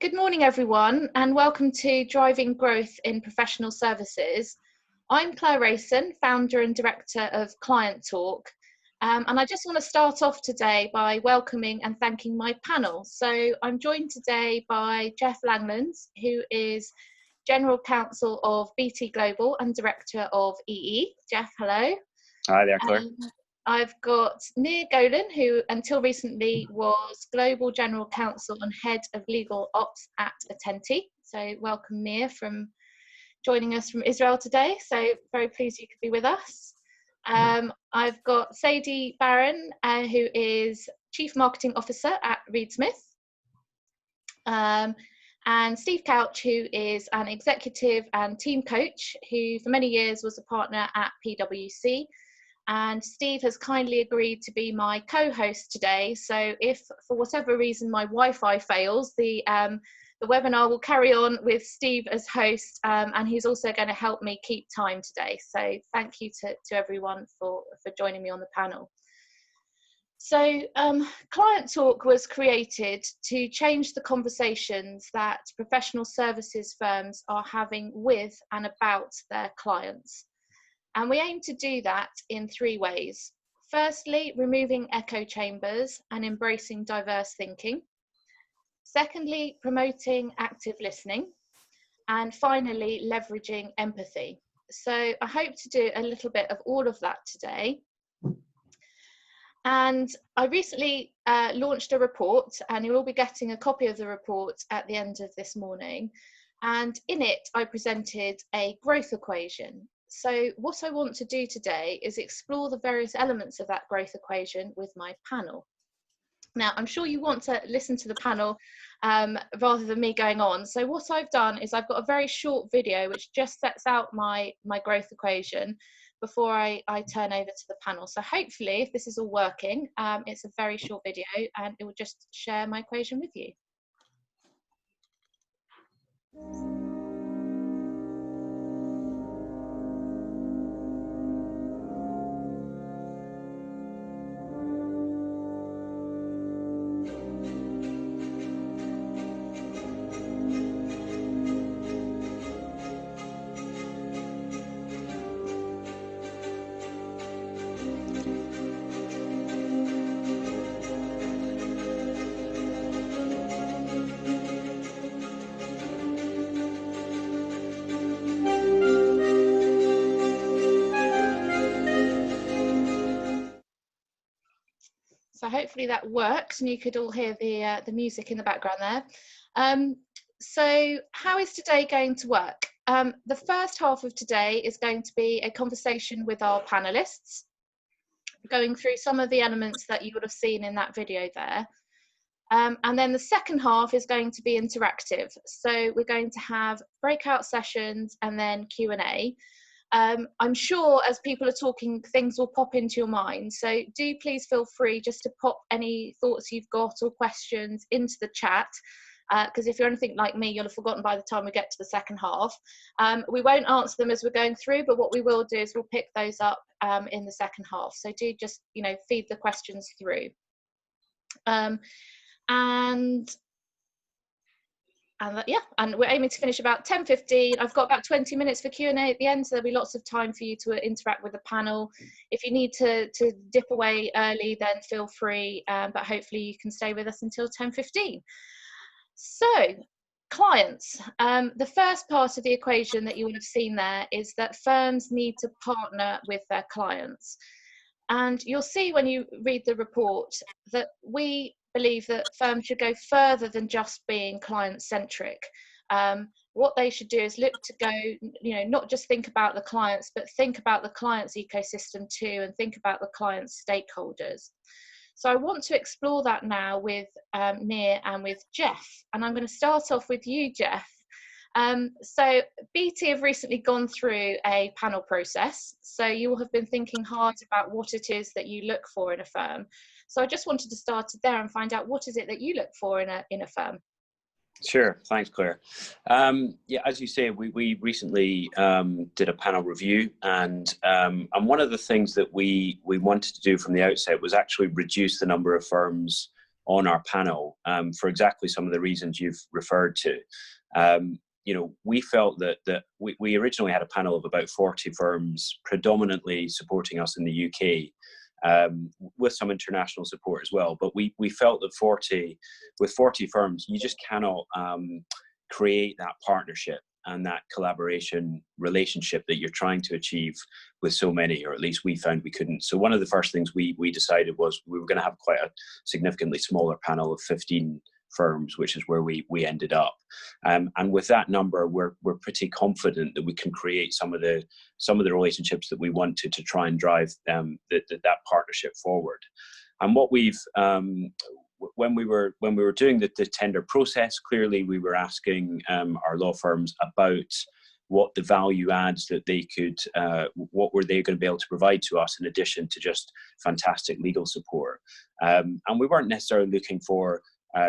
Good morning, everyone, and welcome to Driving Growth in Professional Services. I'm Claire Rason, founder and director of ClientTalk, and I just want to start off today by welcoming and thanking my panel. So I'm joined today by Jeff Langlands, who is General Counsel of BT Global and Director of EE. Jeff, hello. Hi there, Claire. I've got Golan, who until recently was Global General Counsel and Head of Legal Ops at Attenti. So welcome, Nir, from joining us from Israel today. So very pleased you could be with us. I've got Sadie Barron, who is Chief Marketing Officer at Reed Smith. And Steve Couch, who is an executive and team coach, who for many years was a partner at PwC. And Steve has kindly agreed to be my co-host today. So if for whatever reason my Wi-Fi fails, the webinar will carry on with Steve as host, and he's also going to help me keep time today. So thank you to everyone for joining me on the panel. So ClientTalk was created to change the conversations that professional services firms are having with and about their clients. And we aim to do that in three ways. Firstly, removing echo chambers and embracing diverse thinking. Secondly, promoting active listening. And finally, leveraging empathy. So I hope to do a little bit of all of that today. And I recently launched a report, and you'll all be getting a copy of the report at the end of this morning. And in it, I presented a growth equation. So what I want to do today is explore the various elements of that growth equation with my panel. Now, I'm sure you want to listen to the panel rather than me going on. So what I've done is I've got a very short video which just sets out my growth equation before I turn over to the panel. So hopefully, if this is all working, it's a very short video and it will just share my equation with you. So hopefully that works and you could all hear the music in the background there. So how is today going to work? The first half of today is going to be a conversation with our panelists, going through some of the elements that you would have seen in that video there. And then the second half is going to be interactive. So we're going to have breakout sessions and then Q&A. I'm sure as people are talking, things will pop into your mind. So do please feel free just to pop any thoughts you've got or questions into the chat. Because if you're anything like me, you'll have forgotten by the time we get to the second half. We won't answer them as we're going through, but what we will do is we'll pick those up in the second half. So do just, feed the questions through. And we're aiming to finish about 10:15. I've got about 20 minutes for Q&A at the end, so there'll be lots of time for you to interact with the panel. If you need to dip away early, then feel free, but hopefully you can stay with us until 10:15. So, clients. The first part of the equation that you would have seen there is that firms need to partner with their clients. And you'll see when you read the report that we believe that firms should go further than just being client-centric. What they should do is look to go, not just think about the clients, but think about the client's ecosystem too, and think about the client's stakeholders. So I want to explore that now with Nir and with Jeff. And I'm going to start off with you, Jeff. So BT have recently gone through a panel process. So you will have been thinking hard about what it is that you look for in a firm. So I just wanted to start there and find out what is it that you look for in a firm. Sure, thanks, Claire. Yeah, as you say, we recently did a panel review, and one of the things that we wanted to do from the outset was actually reduce the number of firms on our panel for exactly some of the reasons you've referred to. We felt that we originally had a panel of about 40 firms predominantly supporting us in the UK, with some international support as well. But we felt that with 40 firms, you just cannot create that partnership and that collaboration relationship that you're trying to achieve with so many, or at least we found we couldn't. So one of the first things we decided was we were going to have quite a significantly smaller panel of 15 firms, which is where we ended up. And with that number, we're pretty confident that we can create some of the relationships that we wanted to try and drive that partnership forward. And what we've when we were doing the tender process, clearly we were asking our law firms about what the value adds that they could, what were they going to be able to provide to us in addition to just fantastic legal support. And we weren't necessarily looking for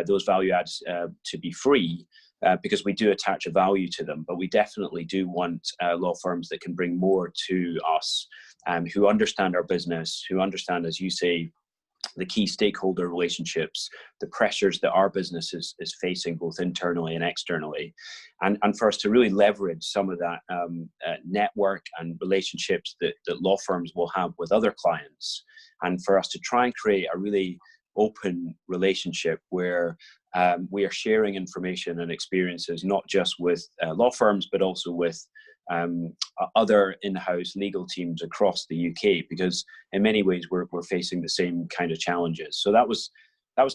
those value adds to be free, because we do attach a value to them, but we definitely do want law firms that can bring more to us, who understand our business, who understand, as you say, the key stakeholder relationships, the pressures that our business is facing both internally and externally, and for us to really leverage some of that network and relationships that law firms will have with other clients, and for us to try and create a really open relationship where we are sharing information and experiences, not just with law firms, but also with other in-house legal teams across the UK, because in many ways we're facing the same kind of challenges. So that was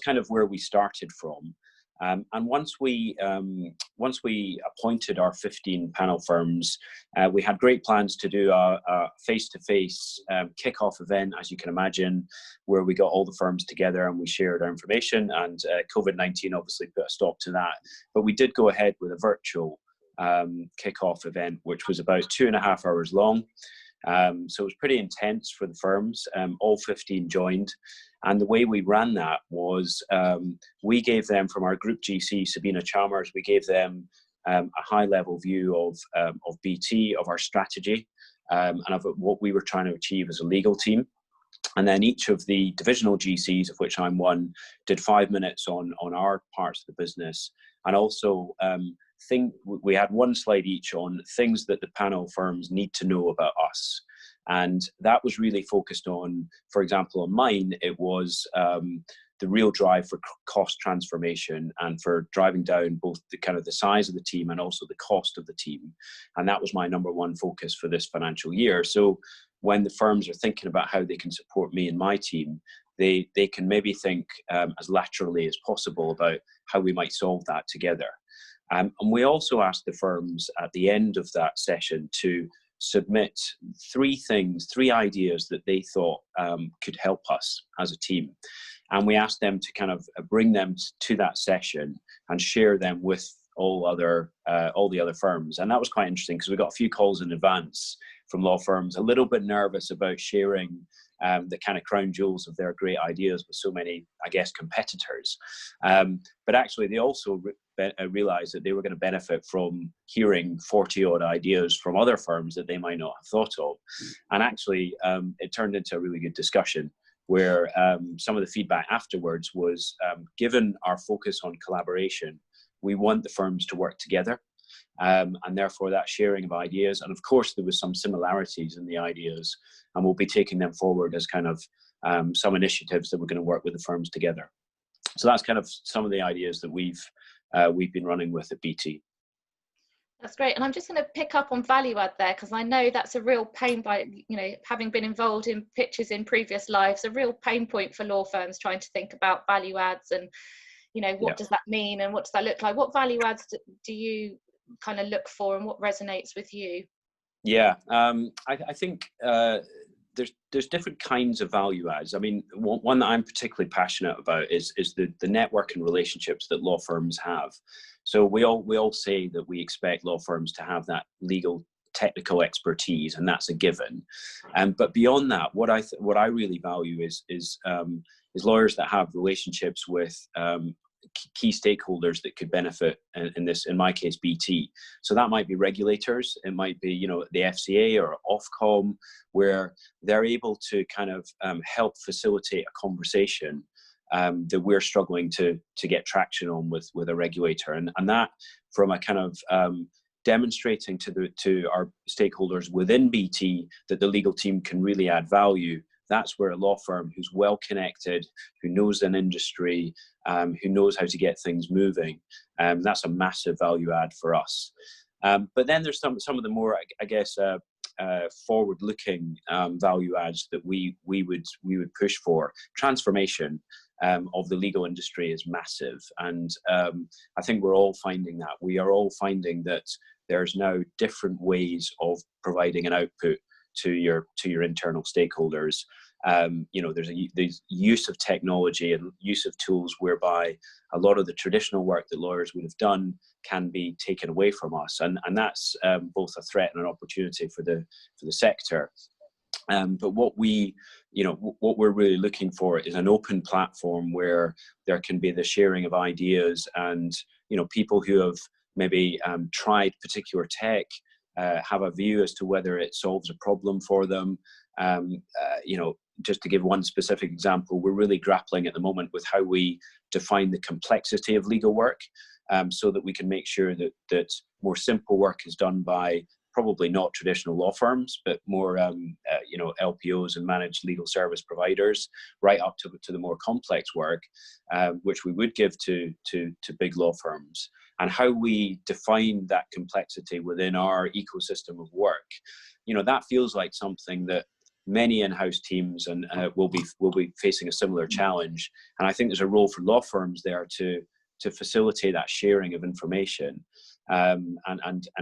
kind of where we started from. And once we appointed our 15 panel firms, we had great plans to do a face-to-face kick-off event, as you can imagine, where we got all the firms together and we shared our information. And COVID-19 obviously put a stop to that. But we did go ahead with a virtual kick-off event, which was about 2.5 hours long. So it was pretty intense for the firms. All 15 joined. And the way we ran that was we gave them, from our group GC, Sabina Chalmers, we gave them a high-level view of BT, of our strategy, and of what we were trying to achieve as a legal team. And then each of the divisional GCs, of which I'm one, did 5 minutes on our parts of the business. And also we had one slide each on things that the panel firms need to know about us. And that was really focused on, for example, on mine, it was the real drive for cost transformation and for driving down both the kind of the size of the team and also the cost of the team. And that was my number one focus for this financial year. So when the firms are thinking about how they can support me and my team, they can maybe think as laterally as possible about how we might solve that together. And we also asked the firms at the end of that session to submit 3 ideas that they thought could help us as a team. And we asked them to kind of bring them to that session and share them with all the other firms. And that was quite interesting because we got a few calls in advance from law firms, a little bit nervous about sharing the kind of crown jewels of their great ideas with so many, I guess, competitors. But actually, they also realized that they were going to benefit from hearing 40 odd ideas from other firms that they might not have thought of. And actually, it turned into a really good discussion where some of the feedback afterwards was, given our focus on collaboration, we want the firms to work together. And therefore that sharing of ideas, and of course there was some similarities in the ideas, and we'll be taking them forward as kind of some initiatives that we're going to work with the firms together. So that's kind of some of the ideas that we've been running with at BT. That's great. And I'm just going to pick up on value add there, because I know that's a real pain by, having been involved in pitches in previous lives, a real pain point for law firms trying to think about value adds and, what does that mean and what does that look like? What value adds do you kind of look for and what resonates with you? Yeah, I think there's different kinds of value adds. I mean, one that I'm particularly passionate about is the network and relationships that law firms have. So we all say that we expect law firms to have that legal technical expertise, and that's a given. But beyond that, what I really value is lawyers that have relationships with key stakeholders that could benefit in my case, BT. So that might be regulators, it might be, the FCA or Ofcom, where they're able to kind of help facilitate a conversation that we're struggling to get traction on with a regulator, and that from a kind of demonstrating to our stakeholders within BT that the legal team can really add value. That's where a law firm who's well connected, who knows an industry, who knows how to get things moving, that's a massive value add for us. But then there's some of the more, I guess, forward-looking value adds that we would push for. Transformation of the legal industry is massive, and I think we're all finding that. We are all finding that there's now different ways of providing an output to your internal stakeholders. There's use of technology and use of tools whereby a lot of the traditional work that lawyers would have done can be taken away from us, and that's both a threat and an opportunity for the sector. But what we're really looking for is an open platform where there can be the sharing of ideas, and people who have maybe tried particular tech have a view as to whether it solves a problem for them. Just to give one specific example, we're really grappling at the moment with how we define the complexity of legal work, so that we can make sure that more simple work is done by probably not traditional law firms, but more LPOs and managed legal service providers, right up to the more complex work, which we would give to big law firms. And how we define that complexity within our ecosystem of work, that feels like something that many in-house teams and will be facing a similar challenge. And I think there's a role for law firms there to facilitate that sharing of information, and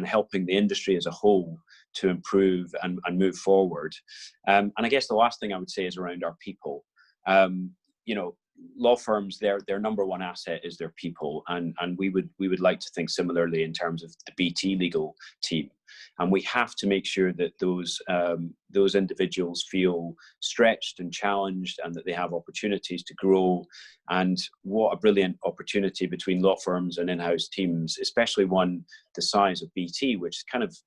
helping the industry as a whole to improve and move forward. And I guess the last thing I would say is around our people. Law firms, their number one asset is their people, and we would like to think similarly in terms of the BT legal team. And we have to make sure that those individuals feel stretched and challenged, and that they have opportunities to grow. And what a brilliant opportunity between law firms and in-house teams, especially one the size of BT, which kind of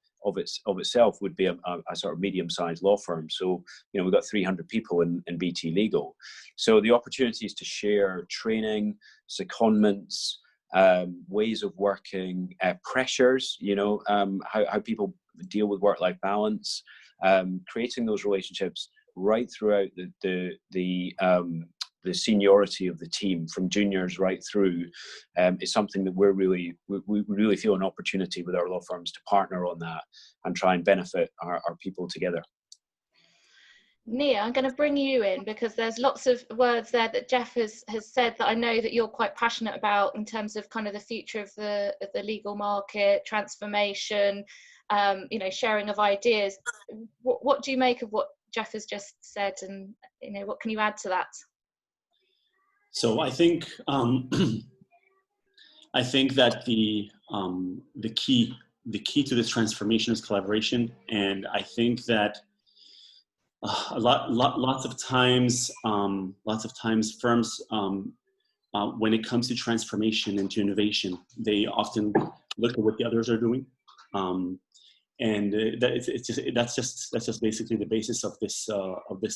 itself would be a sort of medium-sized law firm. So, we've got 300 people in BT Legal. So the opportunities to share training, secondments, ways of working, pressures, how people deal with work-life balance, creating those relationships right throughout the seniority of the team, from juniors right through, is something that we really feel an opportunity with our law firms to partner on that and try and benefit our people together. Nia, I'm going to bring you in because there's lots of words there that Jeff has said that I know that you're quite passionate about in terms of kind of the future of the legal market, transformation, sharing of ideas. What do you make of what Jeff has just said, and what can you add to that? So I think that the key to this transformation is collaboration, and I think that lots of times firms, when it comes to transformation and to innovation, they often look at what the others are doing, and that's just basically the basis of this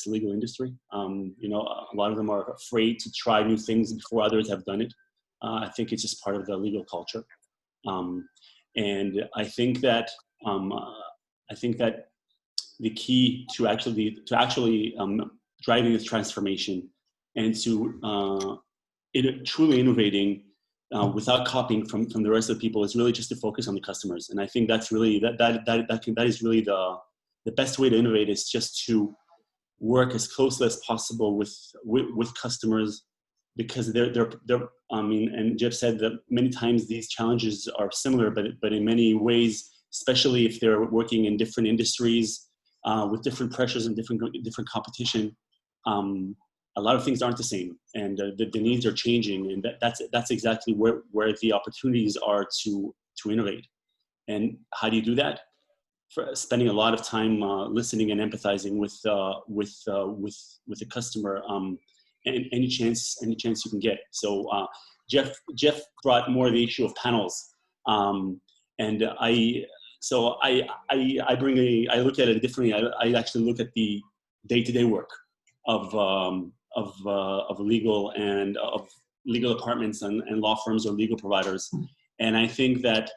legal industry. A lot of them are afraid to try new things before others have done it. I think it's just part of the legal culture, and I think that the key to actually driving this transformation and to truly innovating without copying from the rest of the people is really just to focus on the customers. And I think that's really that is really the best way to innovate, is just to work as closely as possible with customers, because they're and Jeff said that many times these challenges are similar, but in many ways, especially if they're working in different industries, with different pressures and different competition, a lot of things aren't the same, and the needs are changing, and that's exactly where the opportunities are to innovate. And how do you do that? For spending a lot of time listening and empathizing with the customer, and any chance you can get. So Jeff brought more the issue of panels, and I look at it differently. I actually look at the day-to-day work of legal and of legal departments and law firms or legal providers. And I think that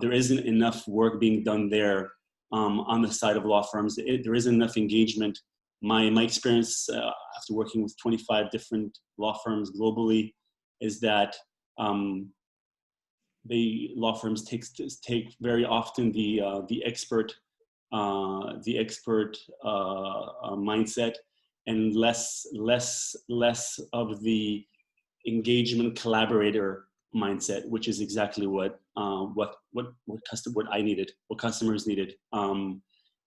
there isn't enough work being done there on the side of law firms. There isn't enough engagement. My experience after working with 25 different law firms globally is that the law firms take very often the expert mindset, and less of the engagement collaborator mindset, which is exactly what I needed, what customers needed,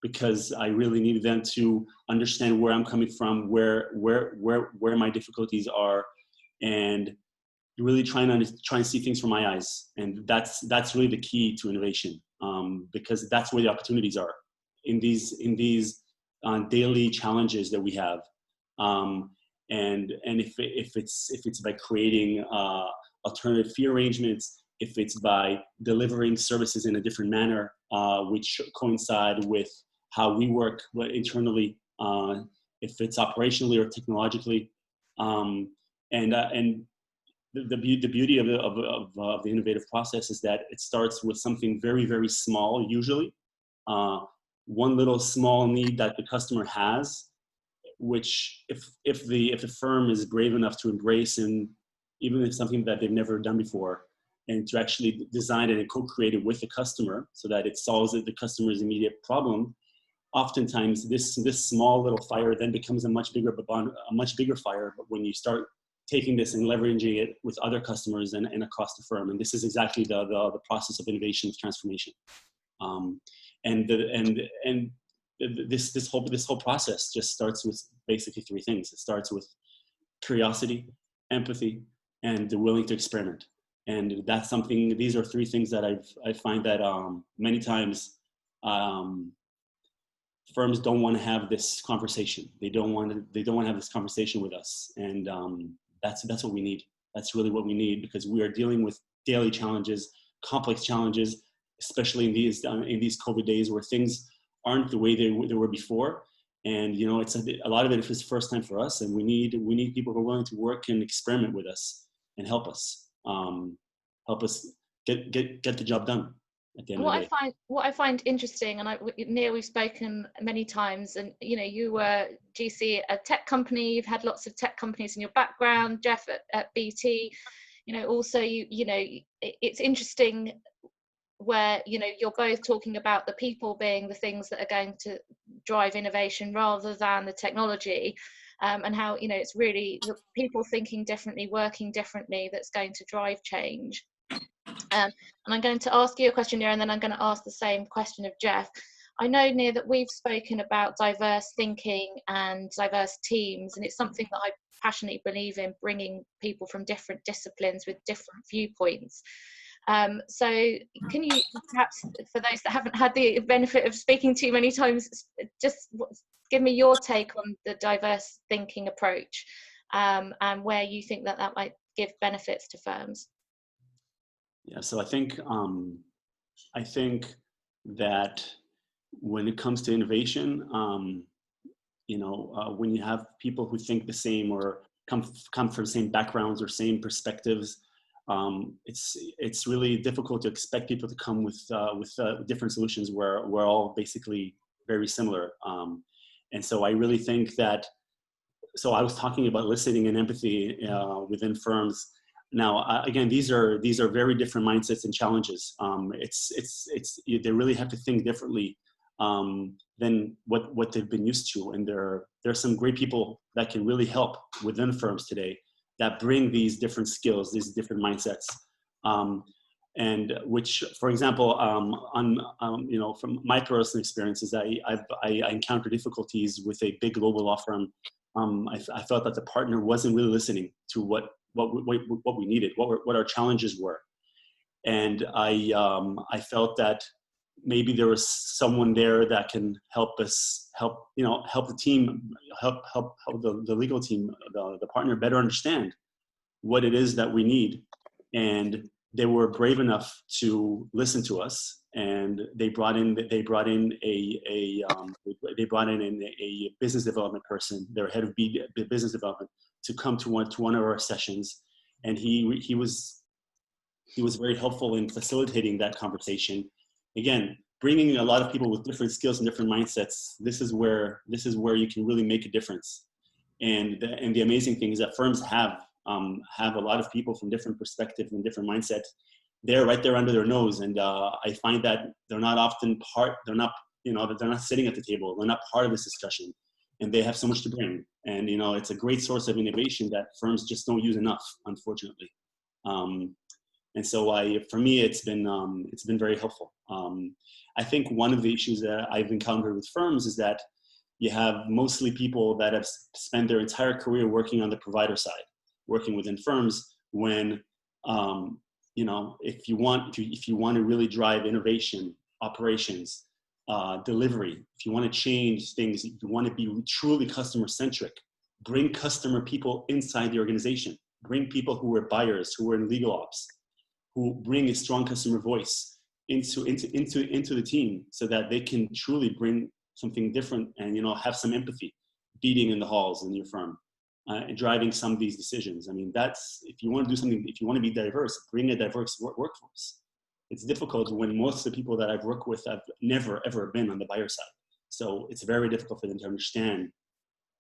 because I really needed them to understand where I'm coming from, where my difficulties are, and really trying to see things from my eyes. And that's really the key to innovation, because that's where the opportunities are, in these daily challenges that we have. And if it's by creating alternative fee arrangements, if it's by delivering services in a different manner, which coincide with how we work internally, if it's operationally or technologically, and the beauty of the innovative process is that it starts with something very, very small, usually one little small need that the customer has, which if the firm is brave enough to embrace, and even if it's something that they've never done before, and to actually design it and co-create it with the customer so that it solves the customer's immediate problem, oftentimes this small little fire then becomes a much bigger fire. But when you start taking this and leveraging it with other customers and across the firm, and this is exactly the process of innovation transformation, this whole process just starts with basically three things. It starts with curiosity, empathy, and the willing to experiment. And that's something. These are three things that I find that many times firms don't want to have this conversation. They don't want to have this conversation with us. And that's what we need. That's really what we need, because we are dealing with daily challenges, complex challenges, especially in these COVID days where things aren't the way they were before. And it's a lot of it is first time for us, and we need people who are willing to work and experiment with us and help us get the job done at the end of the day. What I find interesting, and Neil, we've spoken many times, and you were GC at a tech company. You've had lots of tech companies in your background. Jeff at BT, also it's interesting where you're both talking about the people being the things that are going to drive innovation rather than the technology, and how it's really the people thinking differently, working differently, that's going to drive change. And I'm going to ask you a question here, and then I'm going to ask the same question of Jeff. I know, Neil, that we've spoken about diverse thinking and diverse teams, and it's something that I passionately believe in, bringing people from different disciplines with different viewpoints. So can you perhaps, for those that haven't had the benefit of speaking to you many times, just give me your take on the diverse thinking approach, and where you think that might give benefits to firms? Yeah, so I think that when it comes to innovation, when you have people who think the same or come from the same backgrounds or same perspectives, it's really difficult to expect people to come with different solutions where we're all basically very similar. And so I really think that. So I was talking about listening and empathy within firms. Now, again, these are very different mindsets and challenges. They really have to think differently than what they've been used to. And there are some great people that can really help within firms today that bring these different skills, these different mindsets, and which, for example, from my personal experiences, I encountered difficulties with a big global law firm. I felt that the partner wasn't really listening to what we needed, what our challenges were, and I felt that maybe there was someone there that can help the team, help the legal team, the partner better understand what it is that we need, and they were brave enough to listen to us, and they brought in a business development person, their head of business development, to come to one of our sessions, and he was very helpful in facilitating that conversation. Again, bringing a lot of people with different skills and different mindsets. This is where you can really make a difference. And the amazing thing is that firms have a lot of people from different perspectives and different mindsets. They're right there under their nose, and I find that they're not often part. They're not sitting at the table. They're not part of this discussion, and they have so much to bring. And it's a great source of innovation that firms just don't use enough, unfortunately. And so for me, it's been very helpful. I think one of the issues that I've encountered with firms is that you have mostly people that have spent their entire career working on the provider side, working within firms, when if you want to really drive innovation, operations, delivery, if you want to change things, if you want to be truly customer centric, bring customer people inside the organization, bring people who are buyers, who are in legal ops, who bring a strong customer voice into the team, so that they can truly bring something different and have some empathy, beating in the halls in your firm. And driving some of these decisions. I mean, that's, if you want to do something, if you want to be diverse, bring a diverse workforce. It's difficult when most of the people that I've worked with have never, ever been on the buyer side. So it's very difficult for them to understand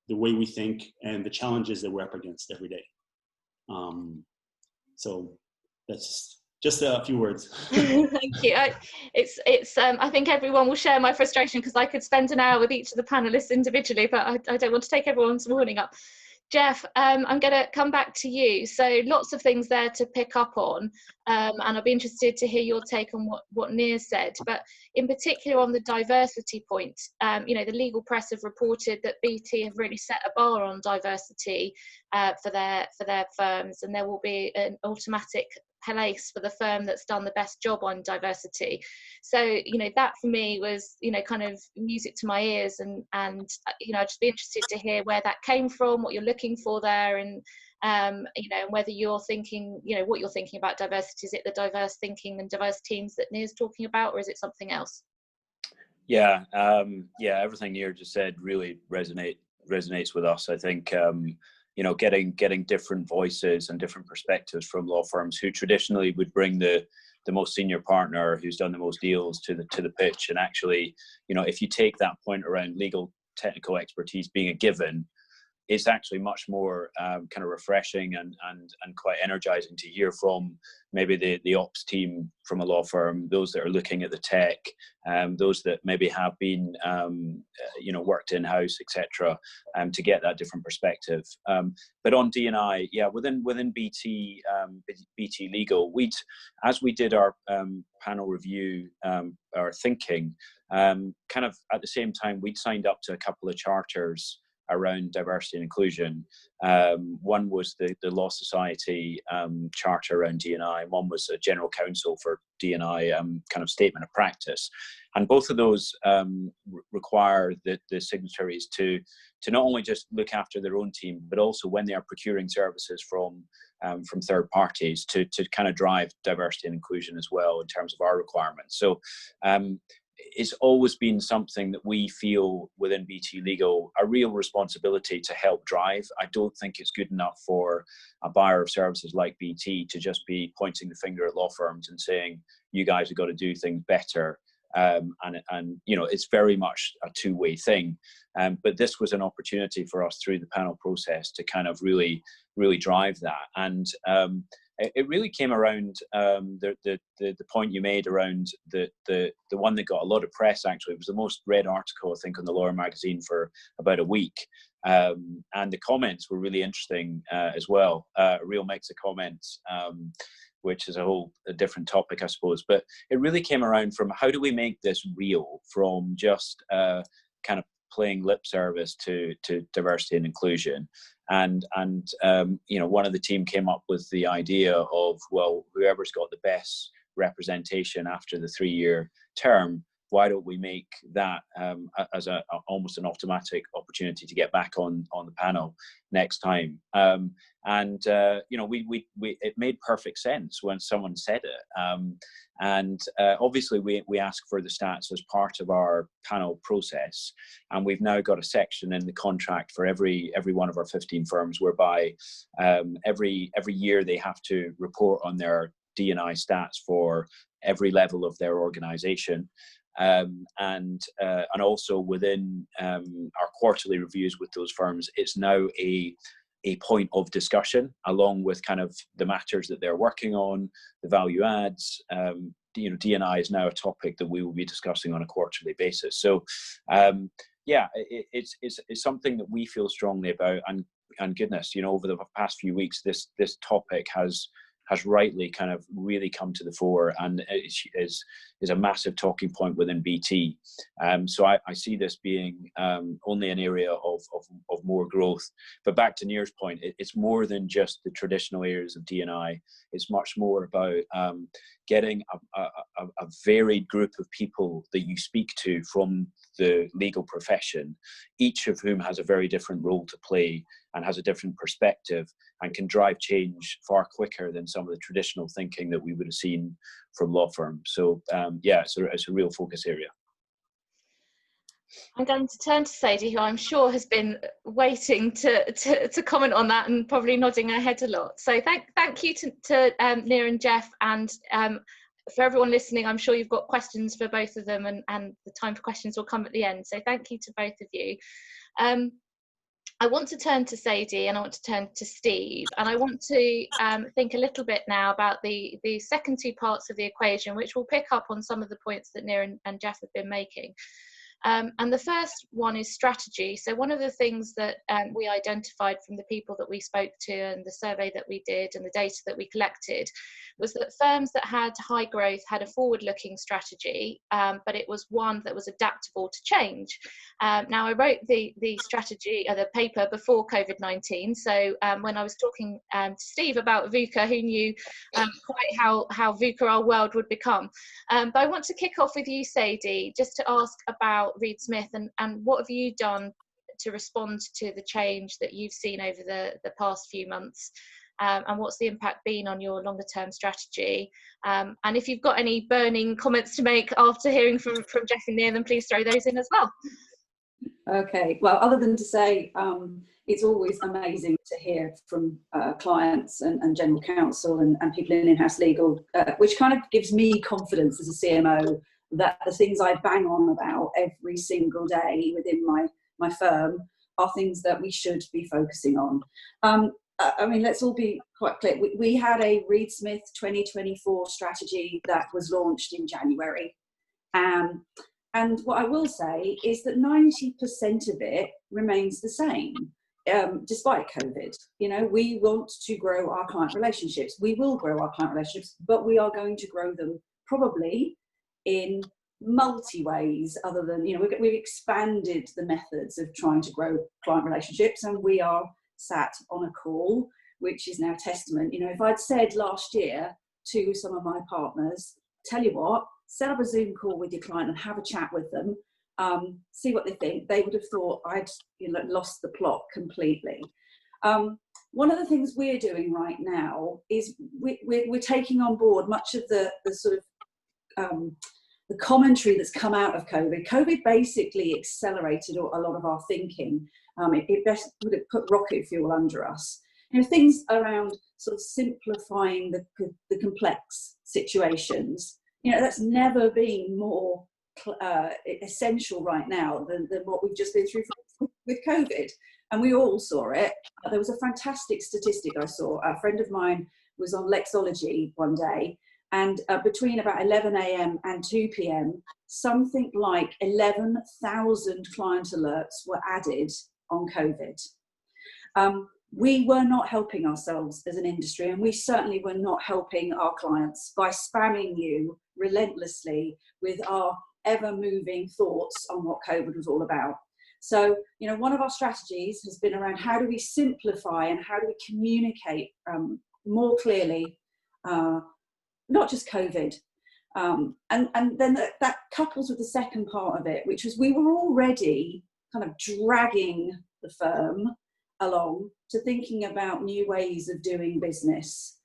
the way we think and the challenges that we're up against every day. So that's just a few words. Thank you. I think everyone will share my frustration, because I could spend an hour with each of the panelists individually, but I don't want to take everyone's morning up. Jeff, I'm going to come back to you. So lots of things there to pick up on, and I'll be interested to hear your take on what Nir said. But in particular on the diversity point, the legal press have reported that BT have really set a bar on diversity for their firms, and there will be an automatic place for the firm that's done the best job on diversity. So that for me was kind of music to my ears, and I'd just be interested to hear where that came from, what you're looking for there, and whether you're thinking what you're thinking about diversity. Is it the diverse thinking and diverse teams that Nir's talking about, or is it something else? Yeah, everything Nir just said really resonates with us. I think getting different voices and different perspectives from law firms who traditionally would bring the most senior partner who's done the most deals to the pitch. And actually, if you take that point around legal technical expertise being a given, it's actually much more kind of refreshing and quite energizing to hear from maybe the ops team from a law firm, those that are looking at the tech, those that maybe have been worked in-house, etc., to get that different perspective. But on D&I, within BT Legal, as we did our panel review, our thinking, kind of at the same time, we'd signed up to a couple of charters around diversity and inclusion. One was the Law Society charter around D&I, one was a General Counsel for D&I kind of statement of practice. And both of those require the signatories to not only just look after their own team, but also when they are procuring services from third parties to kind of drive diversity and inclusion as well in terms of our requirements. So it's always been something that we feel within BT Legal a real responsibility to help drive. I don't think it's good enough for a buyer of services like BT to just be pointing the finger at law firms and saying, you guys have got to do things better. And it's very much a two-way thing. But this was an opportunity for us through the panel process to kind of really drive that. And it really came around the point you made around the one that got a lot of press. Actually, it was the most read article, I think, on the Lawyer magazine for about a week, and the comments were really interesting as well. A real mix of comments, which is a different topic, I suppose. But it really came around from how do we make this real, from just kind of playing lip service to diversity and inclusion. And one of the team came up with the idea of, well, whoever's got the best representation after the 3-year term, why don't we make that as almost an automatic opportunity to get back on the panel next time? And it made perfect sense when someone said it. Obviously we ask for the stats as part of our panel process, and we've now got a section in the contract for every one of our 15 firms whereby every year they have to report on their D&I stats for every level of their organization. And also within our quarterly reviews with those firms, it's now a point of discussion, along with kind of the matters that they're working on, the value adds. D&I is now a topic that we will be discussing on a quarterly basis. So it's something that we feel strongly about, and goodness, over the past few weeks, this topic has rightly kind of really come to the fore, and is a massive talking point within BT. So I see this being only an area of more growth. But back to Neer's point, it's more than just the traditional areas of D&I. It's much more about getting a varied group of people that you speak to from the legal profession, each of whom has a very different role to play and has a different perspective, and can drive change far quicker than some of the traditional thinking that we would have seen from law firms. So it's a real focus area. I'm going to turn to Sadie, who I'm sure has been waiting to comment on that and probably nodding her head a lot. So thank you to Neer and Jeff, and for everyone listening, I'm sure you've got questions for both of them, and the time for questions will come at the end. So thank you to both of you. I want to turn to Sadie, and I want to turn to Steve, and I want to think a little bit now about the second two parts of the equation, which will pick up on some of the points that Neer and Jeff have been making. And the first one is strategy. So one of the things that we identified from the people that we spoke to, and the survey that we did, and the data that we collected, was that firms that had high growth had a forward-looking strategy, but it was one that was adaptable to change. Now, I wrote the strategy, the paper, before COVID-19. So when I was talking to Steve about VUCA, who knew quite how VUCA our world would become. But I want to kick off with you, Sadie, just to ask about Reed Smith, and what have you done to respond to the change that you've seen over the past few months, and what's the impact been on your longer term strategy, and if you've got any burning comments to make after hearing from Jeff and Neer, then please throw those in as well. Okay, well, other than to say it's always amazing to hear from clients and general counsel and people in in-house legal, which kind of gives me confidence as a CMO that the things I bang on about every single day within my firm are things that we should be focusing on. I mean, let's all be quite clear. We had a Reed Smith 2024 strategy that was launched in January. And what I will say is that 90% of it remains the same, despite COVID. We want to grow our client relationships. We will grow our client relationships, but we are going to grow them probably in multi-ways, other than, we've expanded the methods of trying to grow client relationships, and we are sat on a call, which is now testament. If I'd said last year to some of my partners, tell you what, set up a Zoom call with your client and have a chat with them, see what they think, they would have thought I'd lost the plot completely. One of the things we're doing right now is we're taking on board much of the sort of the commentary that's come out of COVID. COVID basically accelerated a lot of our thinking. It best would have put rocket fuel under us. Things around sort of simplifying the complex situations. That's never been more essential right now than what we've just been through with COVID. And we all saw it. There was a fantastic statistic I saw. A friend of mine was on Lexology one day, and between about 11 a.m. and 2 p.m, something like 11,000 client alerts were added on COVID. We were not helping ourselves as an industry, and we certainly were not helping our clients by spamming you relentlessly with our ever-moving thoughts on what COVID was all about. So, one of our strategies has been around how do we simplify and how do we communicate more clearly, not just COVID, And then that couples with the second part of it, which was we were already kind of dragging the firm along to thinking about new ways of doing business.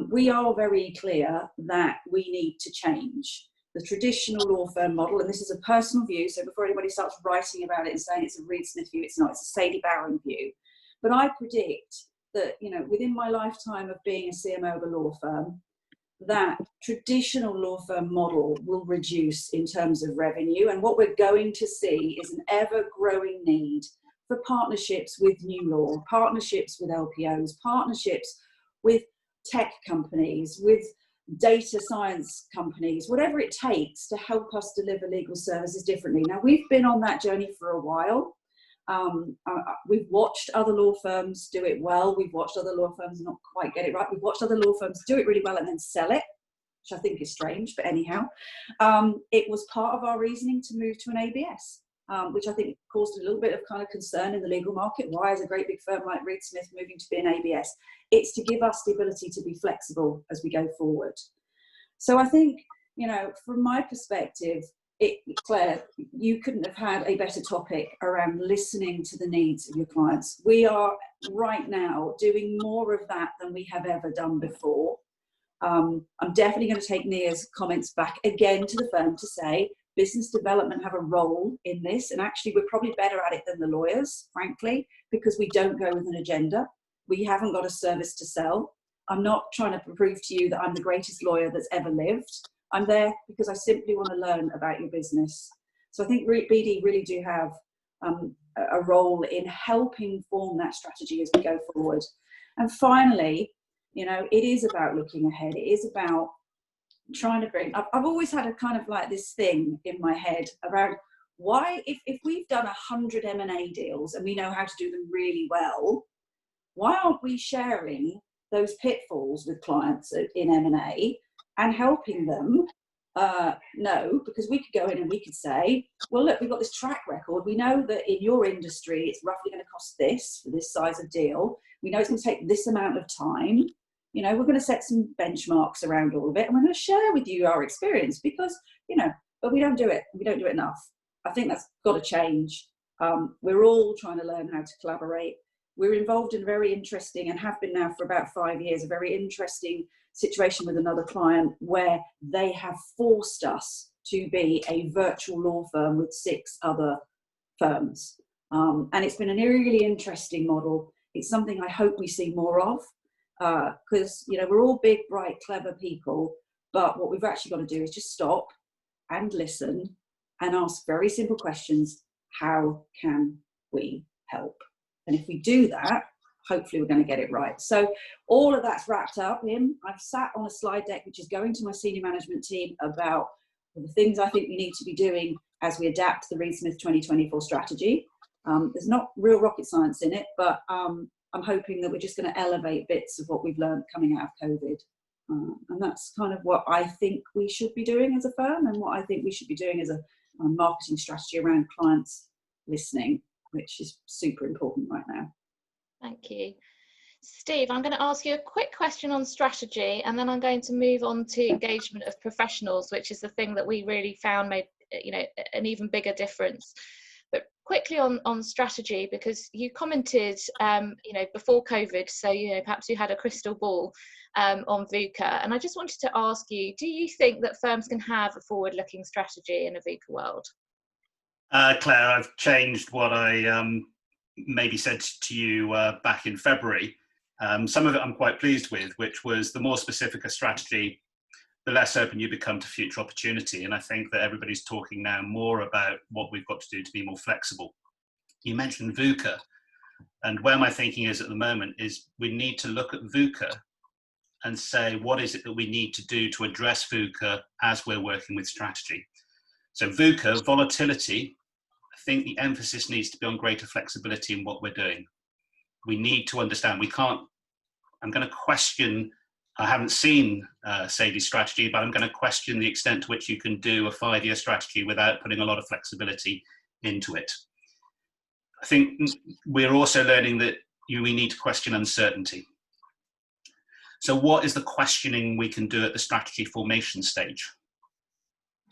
We are very clear that we need to change the traditional law firm model, and this is a personal view, so before anybody starts writing about it and saying it's a Reed Smith view, it's not, it's a Sadie Barron view. But I predict that, you know, within my lifetime of being a CMO of a law firm, that traditional law firm model will reduce in terms of revenue, and what we're going to see is an ever-growing need for partnerships with new law, partnerships with LPOs, partnerships with tech companies, with data science companies, whatever it takes to help us deliver legal services differently. Now, we've been on that journey for a while. We've watched other law firms do it well. We've watched other law firms not quite get it right. We've watched other law firms do it really well and then sell it, which I think is strange, but anyhow. It was part of our reasoning to move to an ABS, which I think caused a little bit of kind of concern in the legal market. Why is a great big firm like Reed Smith moving to be an ABS? It's to give us the ability to be flexible as we go forward. So I think, you know, from my perspective, Claire, you couldn't have had a better topic around listening to the needs of your clients. We are right now doing more of that than we have ever done before. I'm definitely going to take Nia's comments back again to the firm to say business development have a role in this, and actually we're probably better at it than the lawyers, frankly, because we don't go with an agenda. We haven't got a service to sell. I'm not trying to prove to you that I'm the greatest lawyer that's ever lived. I'm there because I simply want to learn about your business. So I think BD really do have a role in helping form that strategy as we go forward. And finally, you know, it is about looking ahead. It is about trying to bring, I've always had a kind of like this thing in my head around why, if we've done 100 M&A deals and we know how to do them really well, why aren't we sharing those pitfalls with clients in M&A and helping them know, because we could go in and we could say, well, look, we've got this track record. We know that in your industry, it's roughly going to cost this for this size of deal. We know it's going to take this amount of time. You know, we're going to set some benchmarks around all of it, and we're going to share with you our experience because, you know, but we don't do it. We don't do it enough. I think that's got to change. We're all trying to learn how to collaborate. We're involved in a very interesting, and have been now for about 5 years, a very interesting situation with another client where they have forced us to be a virtual law firm with 6 other firms. And it's been a really interesting model. It's something I hope we see more of because, you know, we're all big, bright, clever people, but what we've actually got to do is just stop and listen and ask very simple questions. How can we help? And if we do that, hopefully we're going to get it right. So all of that's wrapped up in, I've sat on a slide deck, which is going to my senior management team about the things I think we need to be doing as we adapt the Reed Smith 2024 strategy. There's not real rocket science in it, but I'm hoping that we're just going to elevate bits of what we've learned coming out of COVID. And that's kind of what I think we should be doing as a firm, and what I think we should be doing as a marketing strategy around clients listening, which is super important right now. Thank you. Steve, I'm going to ask you a quick question on strategy, and then I'm going to move on to engagement of professionals, which is the thing that we really found made, you know, an even bigger difference. But quickly on strategy, because you commented, you know, before COVID, so, you know, perhaps you had a crystal ball on VUCA, and I just wanted to ask you, do you think that firms can have a forward-looking strategy in a VUCA world? Claire, I've changed what I maybe said to you back in February. Some of it I'm quite pleased with, which was the more specific a strategy, the less open you become to future opportunity. And I think that everybody's talking now more about what we've got to do to be more flexible. You mentioned VUCA, and where my thinking is at the moment is we need to look at VUCA and say, what is it that we need to do to address VUCA as we're working with strategy? So VUCA, volatility, I think the emphasis needs to be on greater flexibility in what we're doing. We need to understand, we can't, I'm going to question, I haven't seen Sadie's strategy, but I'm going to question the extent to which you can do a 5-year strategy without putting a lot of flexibility into it. I think we're also learning that we need to question uncertainty. So what is the questioning we can do at the strategy formation stage?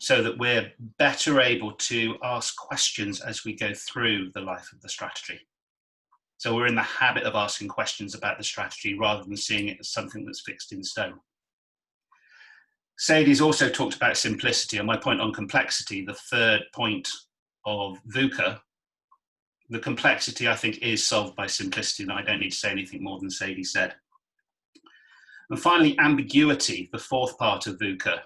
so that we're better able to ask questions as we go through the life of the strategy. So we're in the habit of asking questions about the strategy rather than seeing it as something that's fixed in stone. Sadie's also talked about simplicity, and my point on complexity, the third point of VUCA, the complexity I think is solved by simplicity, and I don't need to say anything more than Sadie said. And finally, ambiguity, the fourth part of VUCA.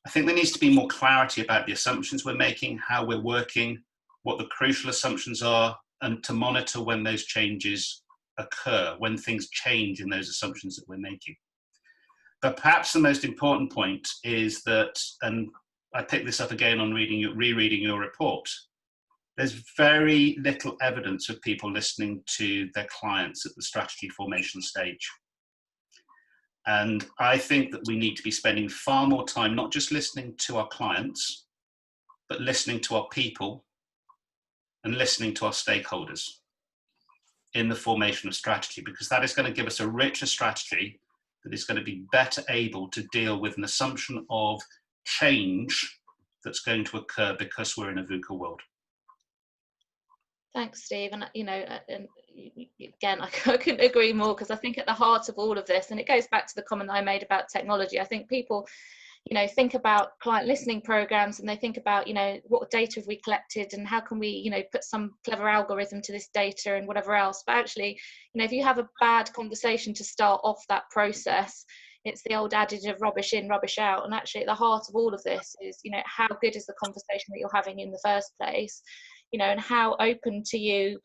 I think there needs to be more clarity about the assumptions we're making, how we're working, what the crucial assumptions are, and to monitor when those changes occur, when things change in those assumptions that we're making. But perhaps the most important point is that, and I picked this up again on rereading your report, there's very little evidence of people listening to their clients at the strategy formation stage. And I think that we need to be spending far more time, not just listening to our clients, but listening to our people and listening to our stakeholders in the formation of strategy, because that is going to give us a richer strategy that is going to be better able to deal with an assumption of change that's going to occur because we're in a VUCA world. Thanks, Steve. And and again, I couldn't agree more, because I think at the heart of all of this, and it goes back to the comment I made about technology, I think people think about client listening programs, and they think about what data have we collected and how can we put some clever algorithm to this data and whatever else. But actually, if you have a bad conversation to start off that process, it's the old adage of rubbish in, rubbish out. And actually at the heart of all of this is how good is the conversation that you're having in the first place, and how open to you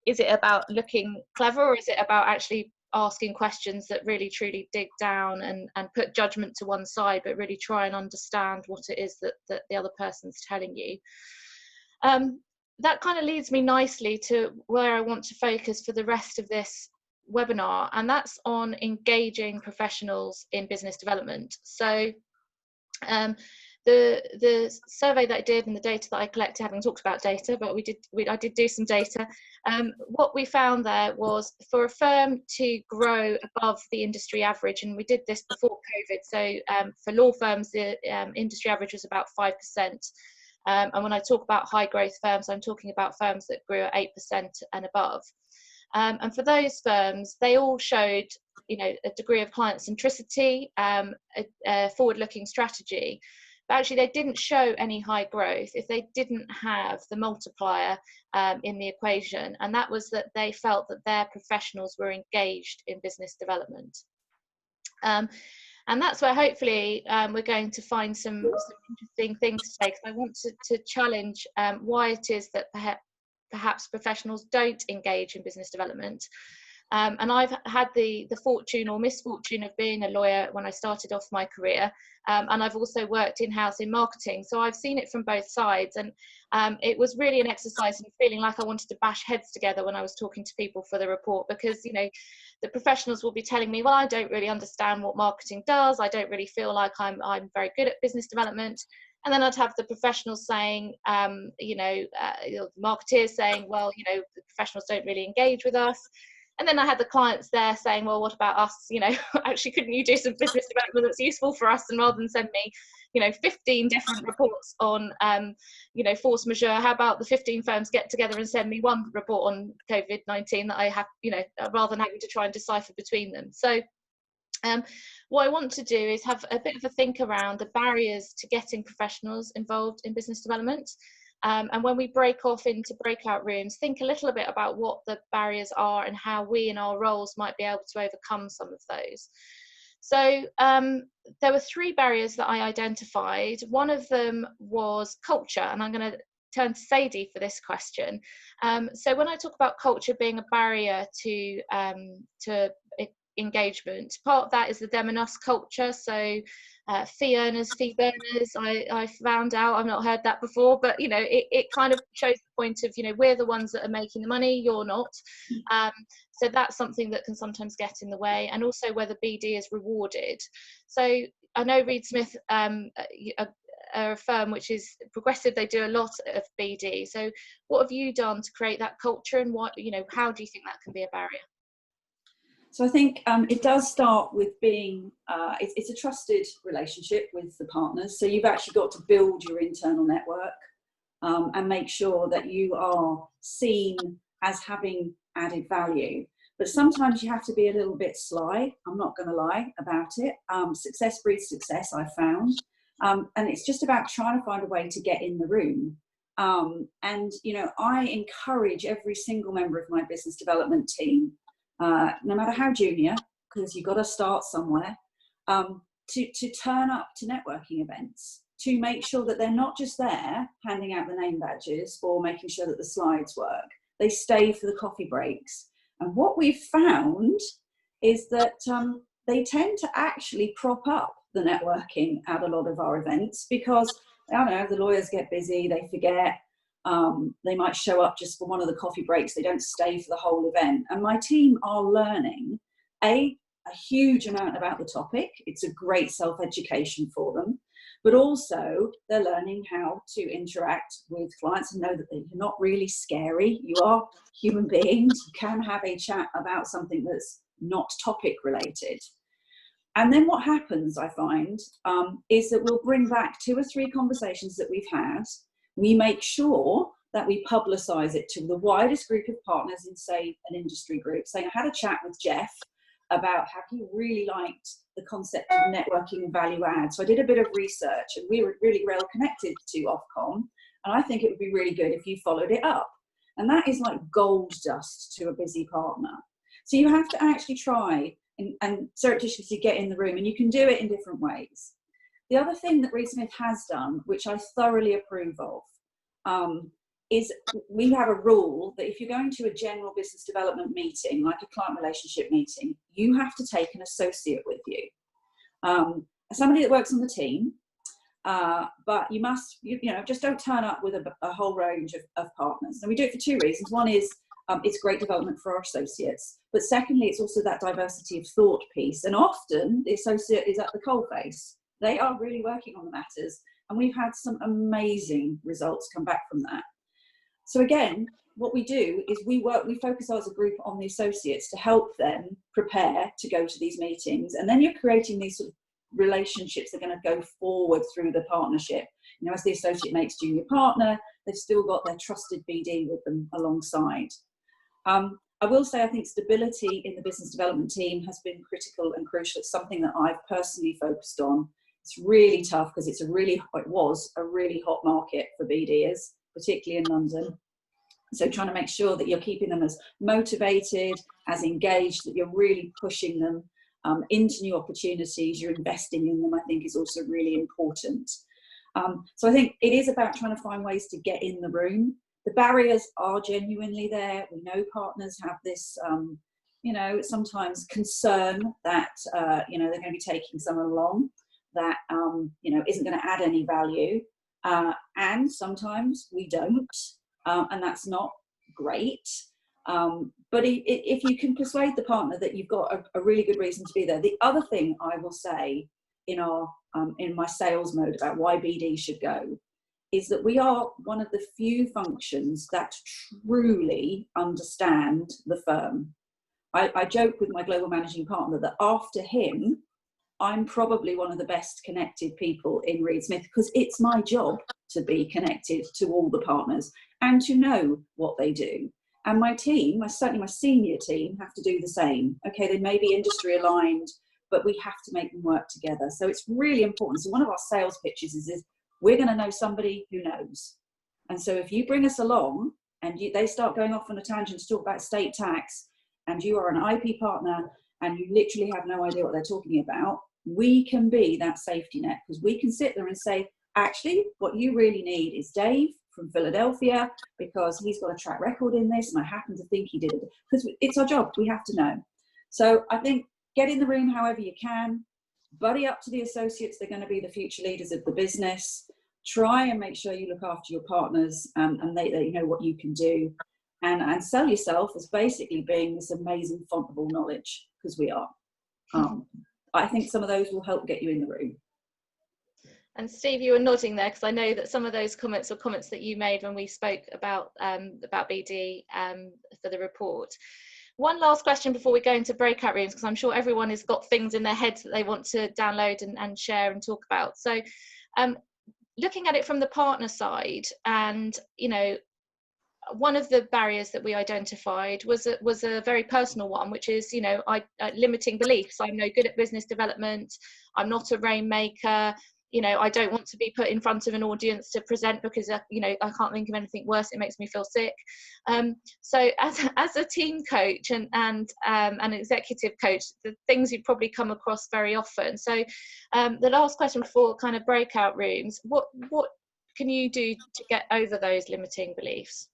is it about looking clever, or is it about actually asking questions that really truly dig down and put judgment to one side, but really try and understand what it is that the other person's telling you. That kind of leads me nicely to where I want to focus for the rest of this webinar, and that's on engaging professionals in business development. So the survey that I did and the data that I collected, having talked about data, but I did do some data. What we found there was for a firm to grow above the industry average, and we did this before COVID. So for law firms, the industry average was about 5%. And when I talk about high growth firms, I'm talking about firms that grew at 8% and above. And for those firms, they all showed a degree of client centricity, a forward-looking strategy. But actually, they didn't show any high growth if they didn't have the multiplier in the equation, and that was that they felt that their professionals were engaged in business development. And that's where hopefully we're going to find some interesting things today, because I want to challenge why it is that perhaps professionals don't engage in business development. And I've had the fortune or misfortune of being a lawyer when I started off my career, and I've also worked in-house in marketing, so I've seen it from both sides. And it was really an exercise in feeling like I wanted to bash heads together when I was talking to people for the report, because the professionals will be telling me, well, I don't really understand what marketing does, I don't really feel like I'm very good at business development. And then I'd have the professionals saying, the marketers saying, well, the professionals don't really engage with us. And then I had the clients there saying, well, what about us? Actually, couldn't you do some business development that's useful for us? And rather than send me, 15 different reports on, force majeure, how about the 15 firms get together and send me one report on COVID-19 that I have, rather than having to try and decipher between them. So what I want to do is have a bit of a think around the barriers to getting professionals involved in business development. And when we break off into breakout rooms, think a little bit about what the barriers are and how we in our roles might be able to overcome some of those. So there were 3 barriers that I identified. One of them was culture, and I'm going to turn to Sadie for this question. So when I talk about culture being a barrier to engagement, part of that is the them and us culture. So fee earners, fee burners, I found out, I've not heard that before, but it kind of shows the point of we're the ones that are making the money, you're not. So that's something that can sometimes get in the way, and also whether BD is rewarded. So I know Reed Smith a firm which is progressive, they do a lot of BD. So what have you done to create that culture, and what how do you think that can be a barrier? So I think it does start with being, it's a trusted relationship with the partners. So you've actually got to build your internal network and make sure that you are seen as having added value. But sometimes you have to be a little bit sly. I'm not going to lie about it. Success breeds success, I've found. And it's just about trying to find a way to get in the room. And, you know, I encourage every single member of my business development team, no matter how junior, because you've got to start somewhere, to turn up to networking events, to make sure that they're not just there handing out the name badges or making sure that the slides work. They stay for the coffee breaks. And what we've found is that they tend to actually prop up the networking at a lot of our events because, I don't know, the lawyers get busy, they forget, they might show up just for one of the coffee breaks, they don't stay for the whole event. And my team are learning a huge amount about the topic. It's a great self-education for them, but also they're learning how to interact with clients and know that you're not really scary. You are human beings. You can have a chat about something that's not topic related. And then what happens, I find, is that we'll bring back 2 or 3 conversations that we've had. We make sure that we publicise it to the widest group of partners in, say, an industry group, saying, I had a chat with Jeff about how he really liked the concept of networking and value add. So I did a bit of research and we were really well connected to Ofcom. And I think it would be really good if you followed it up. And that is like gold dust to a busy partner. So you have to actually try and surreptitiously get in the room, and you can do it in different ways. The other thing that Reed Smith has done, which I thoroughly approve of, is we have a rule that if you're going to a general business development meeting, like a client relationship meeting, you have to take an associate with you. Somebody that works on the team, but you must, you know, just don't turn up with a whole range of partners. And we do it for 2 reasons. One is it's great development for our associates, but secondly, it's also that diversity of thought piece. And often the associate is at the coalface. They are really working on the matters, and we've had some amazing results come back from that. So again, what we do is we focus as a group on the associates to help them prepare to go to these meetings. And then you're creating these sort of relationships that are going to go forward through the partnership. You know, as the associate makes junior partner, they've still got their trusted BD with them alongside. I will say I think stability in the business development team has been critical and crucial. It's something that I've personally focused on. It's really tough because it was a really hot market for BDers, particularly in London. So trying to make sure that you're keeping them as motivated, as engaged, that you're really pushing them into new opportunities, you're investing in them, I think is also really important. So I think it is about trying to find ways to get in the room. The barriers are genuinely there. We know partners have this, you know, sometimes concern that, you know, they're going to be taking someone along that, you know, isn't going to add any value. And sometimes we don't, and that's not great. But if you can persuade the partner that you've got a really good reason to be there. The other thing I will say in my sales mode about why BD should go is that we are one of the few functions that truly understand the firm. I joke with my global managing partner that after him, I'm probably one of the best connected people in Reed Smith because it's my job to be connected to all the partners and to know what they do. And my team, certainly my senior team, have to do the same. Okay, they may be industry aligned, but we have to make them work together. So it's really important. So one of our sales pitches is we're going to know somebody who knows. And so if you bring us along and they start going off on a tangent to talk about state tax, and you are an IP partner and you literally have no idea what they're talking about, we can be that safety net because we can sit there and say, actually, what you really need is Dave from Philadelphia because he's got a track record in this and I happen to think he did it. Because it's our job, we have to know. So I think get in the room however you can, buddy up to the associates, they're going to be the future leaders of the business. Try and make sure you look after your partners and they know what you can do. And sell yourself as basically being this amazing font of all knowledge, because we are. I think some of those will help get you in the room. And Steve, you were nodding there because I know that some of those comments were comments that you made when we spoke about BD for the report. one last question before we go into breakout rooms, because I'm sure everyone has got things in their heads that they want to download and share and talk about. So looking at it from the partner side, and one of the barriers that we identified was a very personal one, which is limiting beliefs. I'm no good at business development, I'm not a rainmaker, I don't want to be put in front of an audience to present because I can't think of anything worse, it makes me feel sick. So as a team coach and an executive coach, the things you probably come across very often. So the last question before kind of breakout rooms, what can you do to get over those limiting beliefs?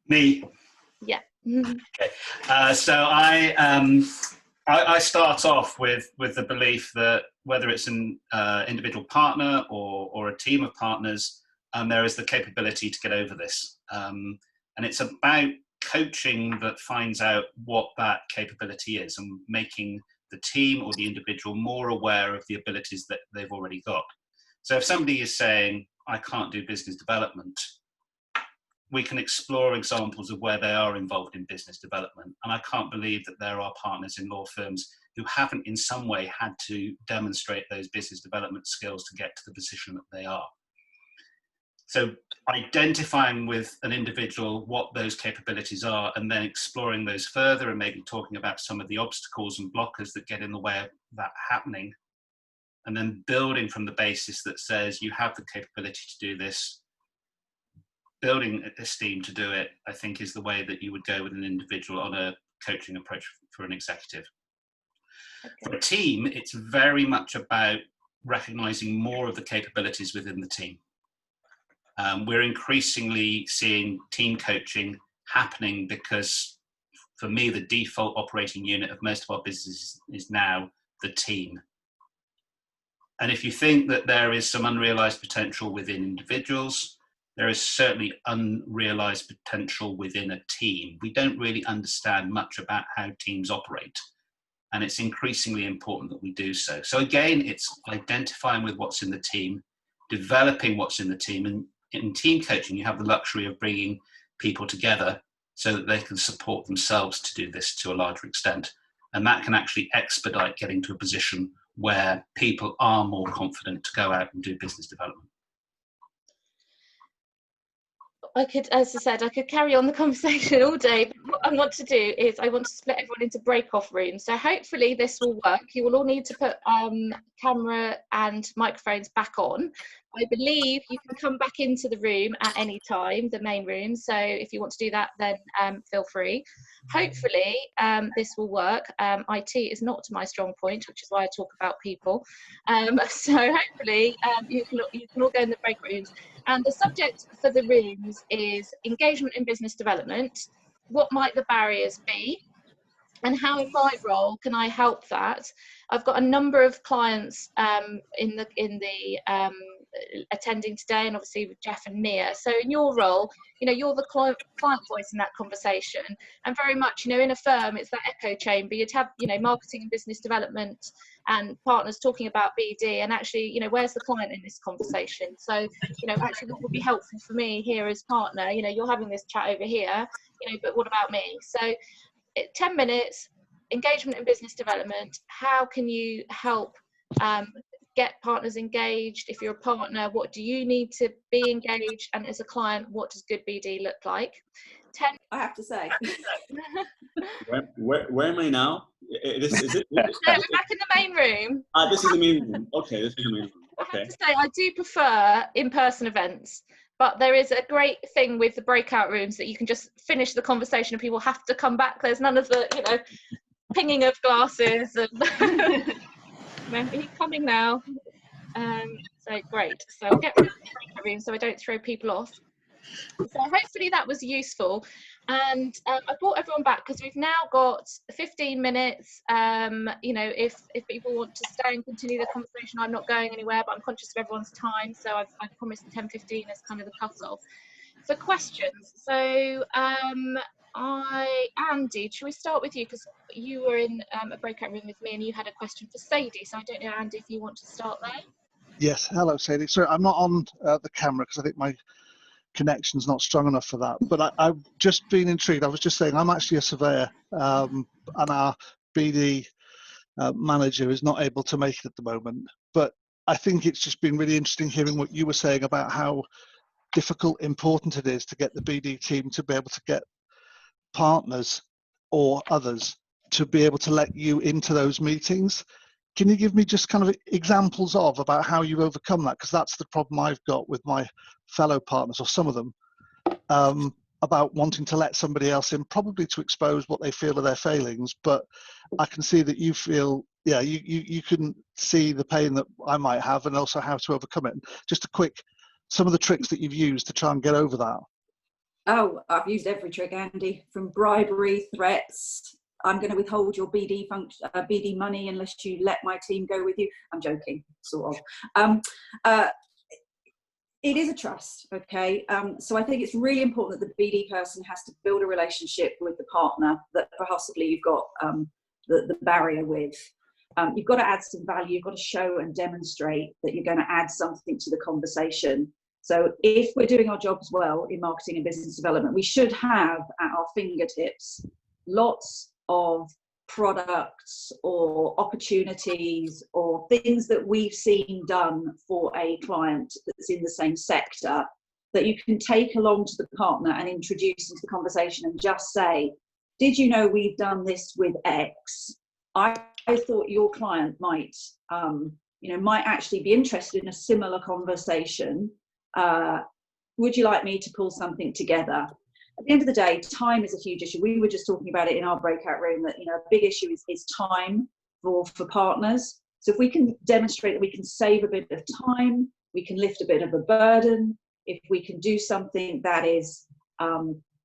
Me. Yeah. Okay. So I start off with the belief that whether it's an individual partner or a team of partners, there is the capability to get over this. And it's about coaching that finds out what that capability is and making the team or the individual more aware of the abilities that they've already got. So if somebody is saying, I can't do business development, we can explore examples of where they are involved in business development. And I can't believe that there are partners in law firms who haven't in some way had to demonstrate those business development skills to get to the position that they are. So identifying with an individual what those capabilities are and then exploring those further and maybe talking about some of the obstacles and blockers that get in the way of that happening. And then building from the basis that says you have the capability to do this, building esteem to do it, I think is the way that you would go with an individual on a coaching approach for an executive. Okay. For a team, it's very much about recognizing more of the capabilities within the team. We're increasingly seeing team coaching happening because, for me, the default operating unit of most of our business is now the team. And if you think that there is some unrealized potential within individuals, there is certainly unrealized potential within a team. We don't really understand much about how teams operate, and it's increasingly important that we do so. So again, it's identifying with what's in the team, developing what's in the team, and in team coaching, you have the luxury of bringing people together so that they can support themselves to do this to a larger extent. And that can actually expedite getting to a position where people are more confident to go out and do business development. I could, as I said, I could carry on the conversation all day, but what I want to do is I want to split everyone into break-off rooms. So hopefully this will work. You will all need to put camera and microphones back on. I believe you can come back into the room at any time, the main room. So if you want to do that, then feel free. Hopefully this will work. IT is not my strong point, which is why I talk about people. So hopefully you can all go in the break rooms. And the subject for the rooms is engagement in business development. What might the barriers be? And how in my role can I help that? I've got a number of clients in the attending today, and obviously with Jeff and Mia. So in your role, you're the client voice in that conversation, and very much, in a firm, it's that echo chamber. You'd have, marketing and business development and partners talking about BD, and actually, where's the client in this conversation? So, actually, what would be helpful for me here as partner? You're having this chat over here, but what about me? So, 10 minutes, engagement in business development. How can you help get partners engaged? If you're a partner, what do you need to be engaged? And as a client, what does good BD look like? 10. I have to say. where am I now? Is it? No, we're back in the main room. This is the main room. Okay, this is the main room. Okay. I have to say, I do prefer in-person events. But there is a great thing with the breakout rooms that you can just finish the conversation and people have to come back. There's none of the, pinging of glasses. And are you coming now? So great. So I'll get rid of the breakout room so I don't throw people off. So hopefully that was useful. And I brought everyone back because we've now got 15 minutes. If people want to stay and continue the conversation, I'm not going anywhere, but I'm conscious of everyone's time. So I've promised 10:15 as kind of the cut-off. For questions, so Andy, should we start with you? Because you were in a breakout room with me and you had a question for Sadie. So I don't know, Andy, if you want to start there. Yes, hello Sadie. Sorry, I'm not on the camera because I think my connection's not strong enough for that. But I've just been intrigued. I was just saying, I'm actually a surveyor, and our BD manager is not able to make it at the moment. But I think it's just been really interesting hearing what you were saying about how difficult, important it is to get the BD team to be able to get partners or others to be able to let you into those meetings. Can you give me just kind of examples of about how you've overcome that? Because that's the problem I've got with my fellow partners, or some of them, about wanting to let somebody else in, probably to expose what they feel are their failings. But I can see that you feel, yeah, you can see the pain that I might have, and also how to overcome it. Just a quick, some of the tricks that you've used to try and get over that. Oh, I've used every trick, Andy, from bribery, threats. I'm going to withhold your BD BD money unless you let my team go with you. I'm joking, sort of. It is a trust, okay? So I think it's really important that the BD person has to build a relationship with the partner that possibly you've got the barrier with. You've got to add some value. You've got to show and demonstrate that you're going to add something to the conversation. So if we're doing our jobs well in marketing and business development, we should have at our fingertips lots of products or opportunities or things that we've seen done for a client that's in the same sector that you can take along to the partner and introduce into the conversation and just say, did you know we've done this with X? I thought your client might actually be interested in a similar conversation. Would you like me to pull something together? At the end of the day, time is a huge issue. We were just talking about it in our breakout room that, a big issue is time for partners. So if we can demonstrate that we can save a bit of time, we can lift a bit of a burden, if we can do something that is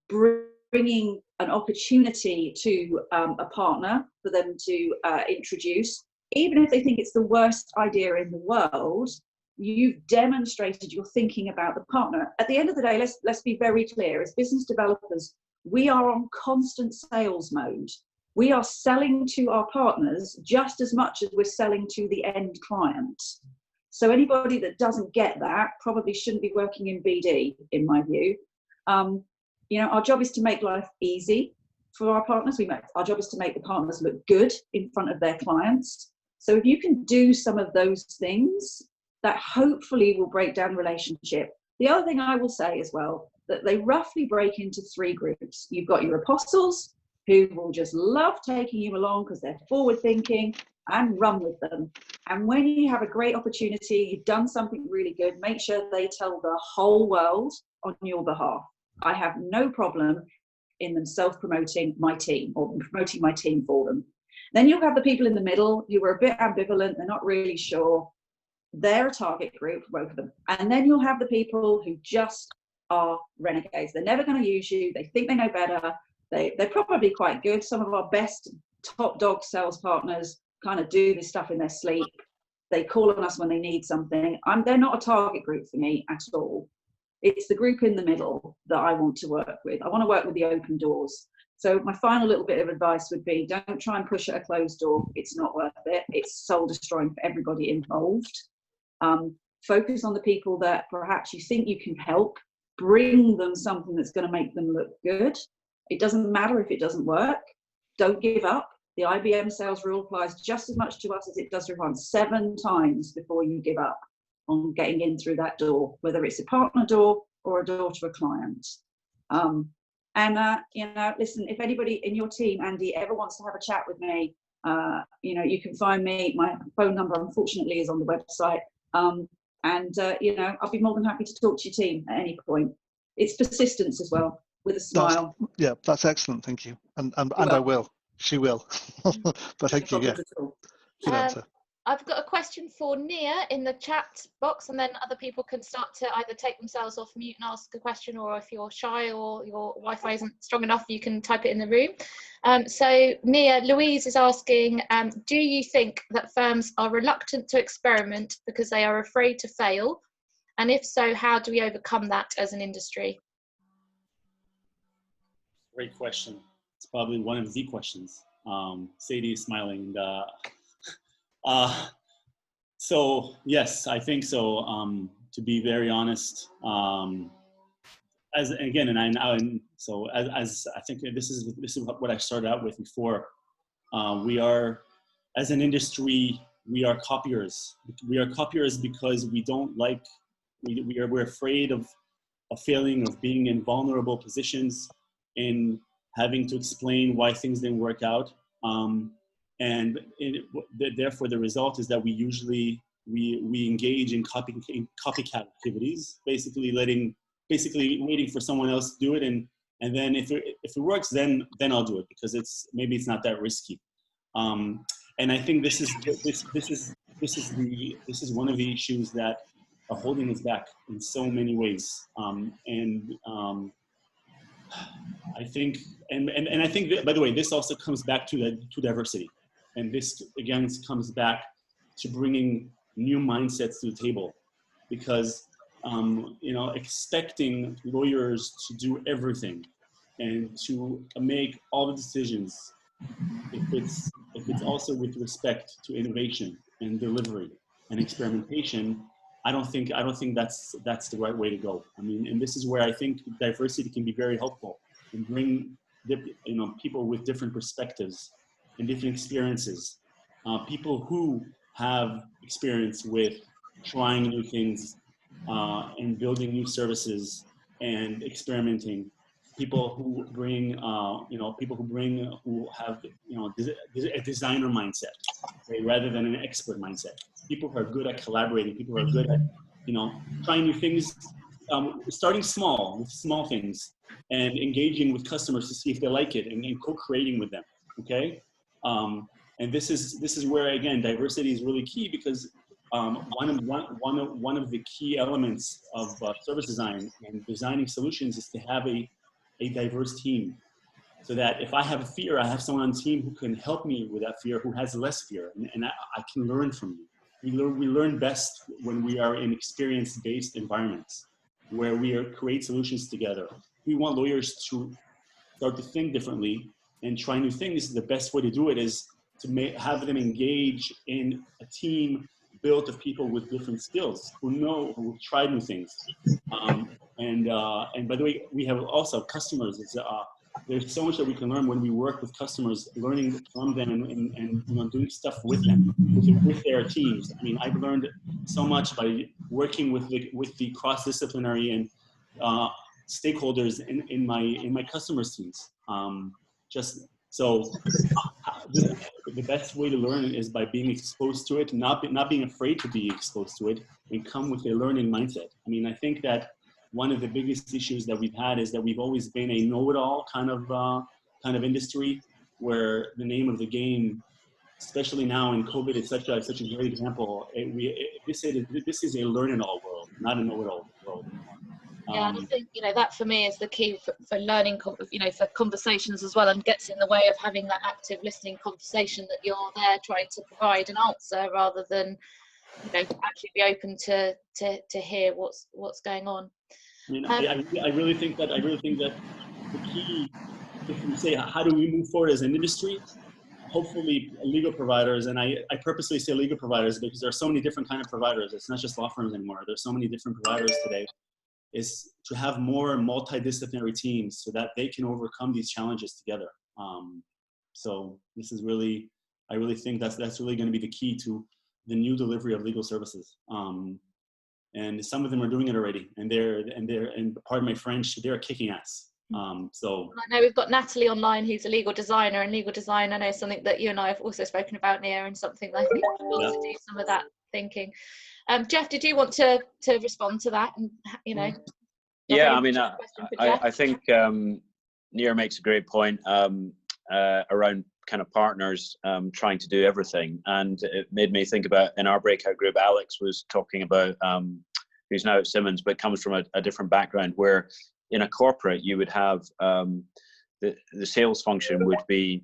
bringing an opportunity to a partner for them to introduce, even if they think it's the worst idea in the world, you've demonstrated you're thinking about the partner. At the end of the day, let's be very clear. As business developers, we are on constant sales mode. We are selling to our partners just as much as we're selling to the end client. So anybody that doesn't get that probably shouldn't be working in BD, in my view. Our job is to make life easy for our partners. Our job is to make the partners look good in front of their clients. So if you can do some of those things, that hopefully will break down the relationship. The other thing I will say as well, that they roughly break into 3 groups. You've got your apostles, who will just love taking you along because they're forward thinking, and run with them. And when you have a great opportunity, you've done something really good, make sure they tell the whole world on your behalf. I have no problem in them self-promoting my team or promoting my team for them. Then you'll have the people in the middle who are a bit ambivalent, they're not really sure. They're a target group, both of them. And then you'll have the people who just are renegades. They're never going to use you. They think they know better. They're probably quite good. Some of our best top dog sales partners kind of do this stuff in their sleep. They call on us when they need something. They're not a target group for me at all. It's the group in the middle that I want to work with. I want to work with the open doors. So my final little bit of advice would be, don't try and push at a closed door. It's not worth it. It's soul destroying for everybody involved. Focus on the people that perhaps you think you can help. Bring them something that's going to make them look good. It doesn't matter if it doesn't work. Don't give up. The IBM sales rule applies just as much to us as it does to everyone. 7 times before you give up on getting in through that door, whether it's a partner door or a door to a client. Listen, if anybody in your team, Andy, ever wants to have a chat with me, you can find me. My phone number, unfortunately, is on the website. I'll be more than happy to talk to your team at any point. It's persistence as well, with a smile. That's excellent. Thank you. And I will. She will. But thank you. Yeah. Good answer. I've got a question for Nia in the chat box, and then other people can start to either take themselves off mute and ask a question, or if you're shy or your Wi-Fi isn't strong enough, you can type it in the room. So Nia, Louise is asking, do you think that firms are reluctant to experiment because they are afraid to fail? And if so, how do we overcome that as an industry? Great question. It's probably one of the questions. Sadie is smiling. So yes, I think so. To be very honest, as again, and I now, and so as I think this is what I started out with before. We are, as an industry, we are copiers. We are copiers because we don't like, we're afraid of failing, of being in vulnerable positions, in having to explain why things didn't work out. Therefore, the result is that we usually we engage in copycat activities, basically waiting for someone else to do it, and then if it works, then I'll do it because maybe it's not that risky. And I think this is one of the issues that are holding us back in so many ways. I think, and I think that, by the way, this also comes back to diversity, and this again comes back to bringing new mindsets to the table, because expecting lawyers to do everything and to make all the decisions, if it's also with respect to innovation and delivery and experimentation, I don't think that's the right way to go. I mean, and this is where I think diversity can be very helpful and bring people with different perspectives and different experiences, people who have experience with trying new things and building new services and experimenting. People who have a designer mindset, okay, rather than an expert mindset. People who are good at collaborating. People who are good at trying new things, starting small with small things, and engaging with customers to see if they like it, and co-creating with them. Okay, and this is where again diversity is really key, because one of the key elements of service design and designing solutions is to have a diverse team, so that if I have a fear, I have someone on the team who can help me with that fear, who has less fear, and I can learn from you. We learn best when we are in experience-based environments where we create solutions together. We want lawyers to start to think differently and try new things. The best way to do it is to have them engage in a team built of people with different skills who've tried new things. And by the way, we have also customers. There's so much that we can learn when we work with customers, learning from them and doing stuff with them, with their teams. I mean, I've learned so much by working with the cross-disciplinary and stakeholders in my customers' teams. The best way to learn is by being exposed to it, not being afraid to be exposed to it, and come with a learning mindset. I mean, I think that one of the biggest issues that we've had is that we've always been a know-it-all kind of industry, where the name of the game, especially now in COVID, is such a great example. This is a learn-it-all world, not a know-it-all world. Yeah, and I think that for me is the key for learning, for conversations as well, and gets in the way of having that active listening conversation, that you're there trying to provide an answer rather than actually be open to hear what's going on. I mean, I really think that the key, if we say how do we move forward as an industry, hopefully legal providers, and I purposely say legal providers because there are so many different kind of providers. It's not just law firms anymore. There's so many different providers today. Is to have more multidisciplinary teams so that they can overcome these challenges together. So this is really, I really think that's really going to be the key to the new delivery of legal services. And some of them are doing it already, and pardon my French, they're kicking ass. So I know we've got Natalie online, who's a legal designer, and legal design, I know, something that you and I have also spoken about, Nia, and something that I think we'll also do some of that thinking. Jeff, did you want to respond to that? And yeah, I mean, I think Nia makes a great point around kind of partners trying to do everything, and it made me think about, in our breakout group, Alex was talking about, who's now at Simmons but comes from a different background, where in a corporate you would have the sales function would be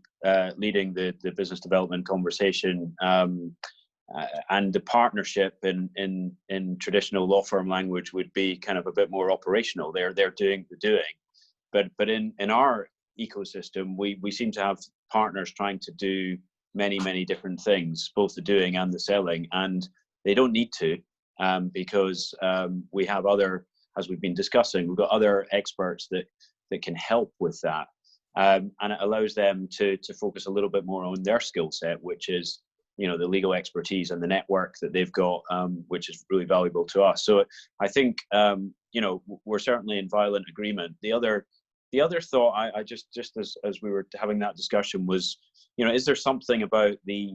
leading the business development conversation, and the partnership in traditional law firm language would be kind of a bit more operational. They're doing the doing, but in our ecosystem we seem to have partners trying to do many different things, both the doing and the selling, and they don't need to, because we have other as we've been discussing, we've got other experts that can help with that. And it allows them to focus a little bit more on their skill set, which is, you know, the legal expertise and the network that they've got, which is really valuable to us. So I think, you know, we're certainly in violent agreement. The other thought I just as we were having that discussion was, you know, is there something about the,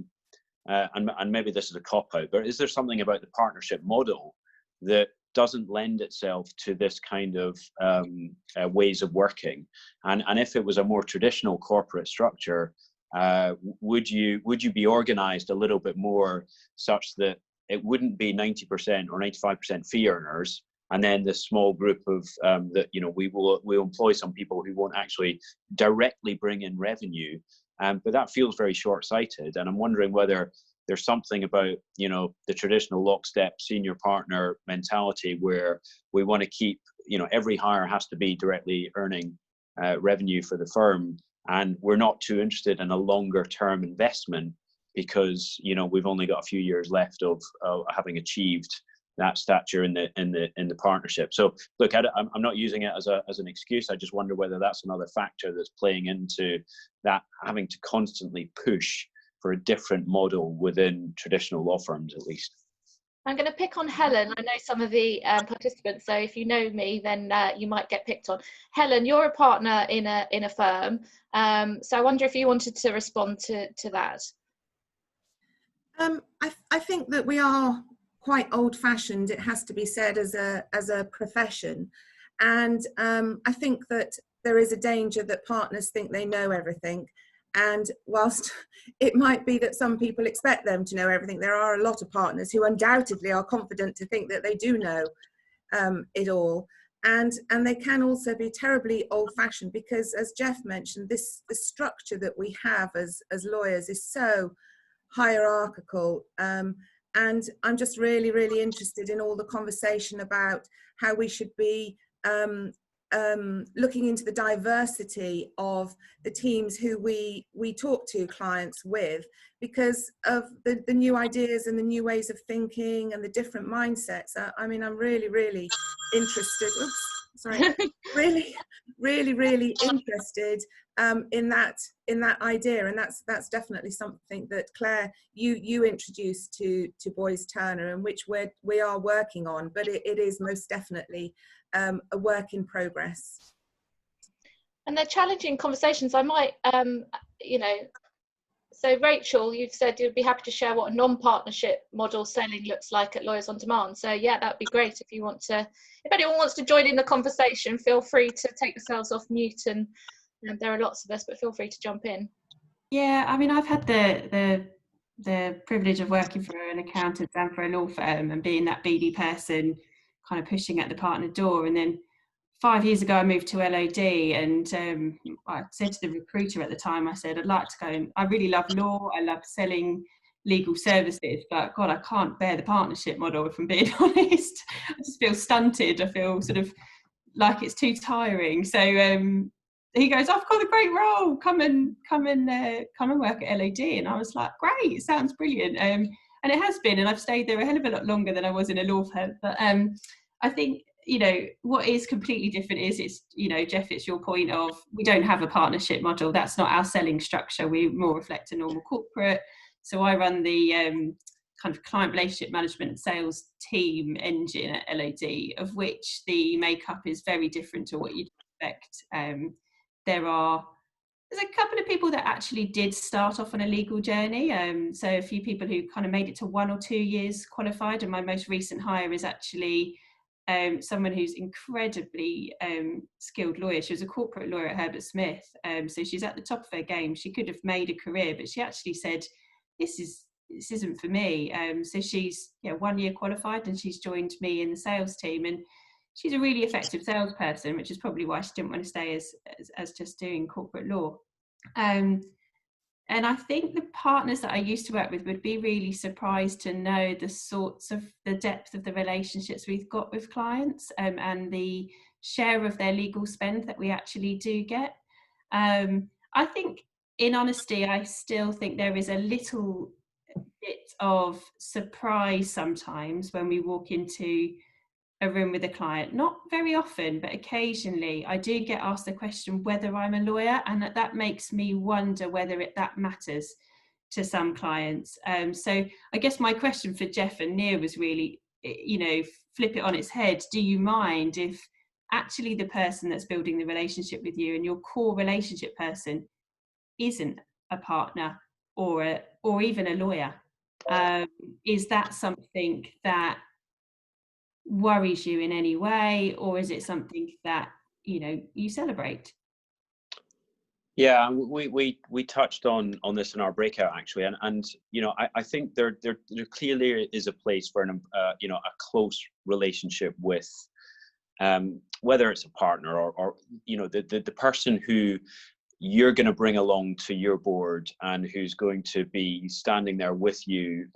and maybe this is a cop-out, but is there something about the partnership model that doesn't lend itself to this kind of ways of working? And if it was a more traditional corporate structure, would you be organized a little bit more such that it wouldn't be 90% or 95% fee earners, and then this small group of that, you know, we'll employ some people who won't actually directly bring in revenue, but that feels very short-sighted. And I'm wondering whether there's something about, you know, the traditional lockstep senior partner mentality where we want to keep, you know, every hire has to be directly earning revenue for the firm, and we're not too interested in a longer term investment because, you know, we've only got a few years left of having achieved that stature in the partnership. So look, I'm not using it as an excuse. I just wonder whether that's another factor that's playing into that, having to constantly push for a different model within traditional law firms, at least. I'm going to pick on Helen. I know some of the participants, so if you know me, then you might get picked on. Helen, you're a partner in a firm, so I wonder if you wanted to respond to that. I think that we are quite old-fashioned, it has to be said, as a profession, and I think that there is a danger that partners think they know everything. And whilst it might be that some people expect them to know everything, there are a lot of partners who undoubtedly are confident to think that they do know it all. And they can also be terribly old-fashioned because, as Jeff mentioned, the structure that we have as lawyers is so hierarchical. And I'm just really, really interested in all the conversation about how we should be looking into the diversity of the teams who we talk to clients with, because of the new ideas and the new ways of thinking and the different mindsets. I mean, I'm really, really interested. Oops, sorry, really, really, really interested in that idea, and that's definitely something that Claire you introduced to Boys Turner, and which we are working on, but it is most definitely a work in progress. And they're challenging conversations. I might, you know, so Rachel, you've said you'd be happy to share what a non-partnership model selling looks like at Lawyers on Demand. So yeah, that'd be great if you want to. If anyone wants to join in the conversation, feel free to take yourselves off mute, and there are lots of us, but feel free to jump in. Yeah, I mean, I've had the privilege of working for an accountant and for a law firm and being that BD person kind of pushing at the partner door. And then 5 years ago I moved to LOD, and I said to the recruiter at the time, I said, I'd like to go, and I really love law, I love selling legal services, but God, I can't bear the partnership model, if I'm being honest. I just feel stunted, I feel sort of like it's too tiring. So he goes, I've got a great role, come and work at LOD. And I was like, great, it sounds brilliant. And it has been, and I've stayed there a hell of a lot longer than I was in a law firm. But I think, you know, what is completely different is, it's, you know, Jeff, it's your point of, we don't have a partnership model. That's not our selling structure. We more reflect a normal corporate. So I run the kind of client relationship management and sales team engine at LOD, of which the makeup is very different to what you'd expect. There's a couple of people that actually did start off on a legal journey. So a few people who kind of made it to 1 or 2 years qualified. And my most recent hire is actually someone who's incredibly skilled lawyer. She was a corporate lawyer at Herbert Smith. So she's at the top of her game. She could have made a career, but she actually said, this isn't for me. So she's 1 year qualified, and she's joined me in the sales team. And she's a really effective salesperson, which is probably why she didn't want to stay as just doing corporate law. And I think the partners that I used to work with would be really surprised to know the depth of the relationships we've got with clients, and the share of their legal spend that we actually do get. I think, in honesty, I still think there is a little bit of surprise sometimes when we walk into a room with a client, not very often, but occasionally I do get asked the question whether I'm a lawyer, and that makes me wonder whether that matters to some clients. So I guess my question for Jeff and Nia was really, flip it on its head. Do you mind if actually the person that's building the relationship with you and your core relationship person isn't a partner or even a lawyer? Is that something that worries you in any way, or is it something that you celebrate? Yeah, we touched on this in our breakout actually, and I think there clearly is a place for a close relationship with whether it's a partner or the person who you're going to bring along to your board and who's going to be standing there with you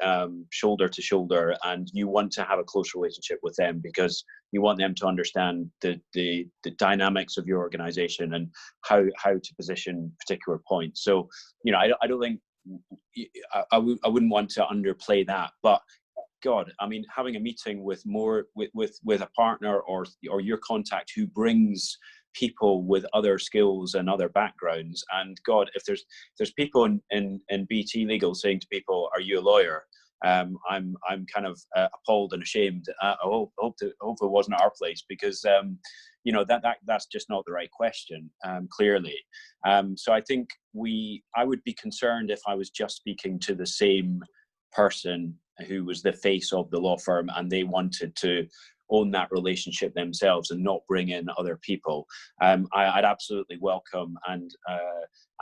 shoulder to shoulder, and you want to have a close relationship with them because you want them to understand the dynamics of your organization and how to position particular points. So I don't think I wouldn't want to underplay that, but God, I mean, having a meeting with a partner or your contact who brings people with other skills and other backgrounds, and God, if there's people in BT Legal saying to people, "Are you a lawyer?" I'm kind of appalled and ashamed. I hope it wasn't our place, because that's just not the right question, clearly. So I think I would be concerned if I was just speaking to the same person who was the face of the law firm and they wanted to own that relationship themselves and not bring in other people. I'd absolutely welcome and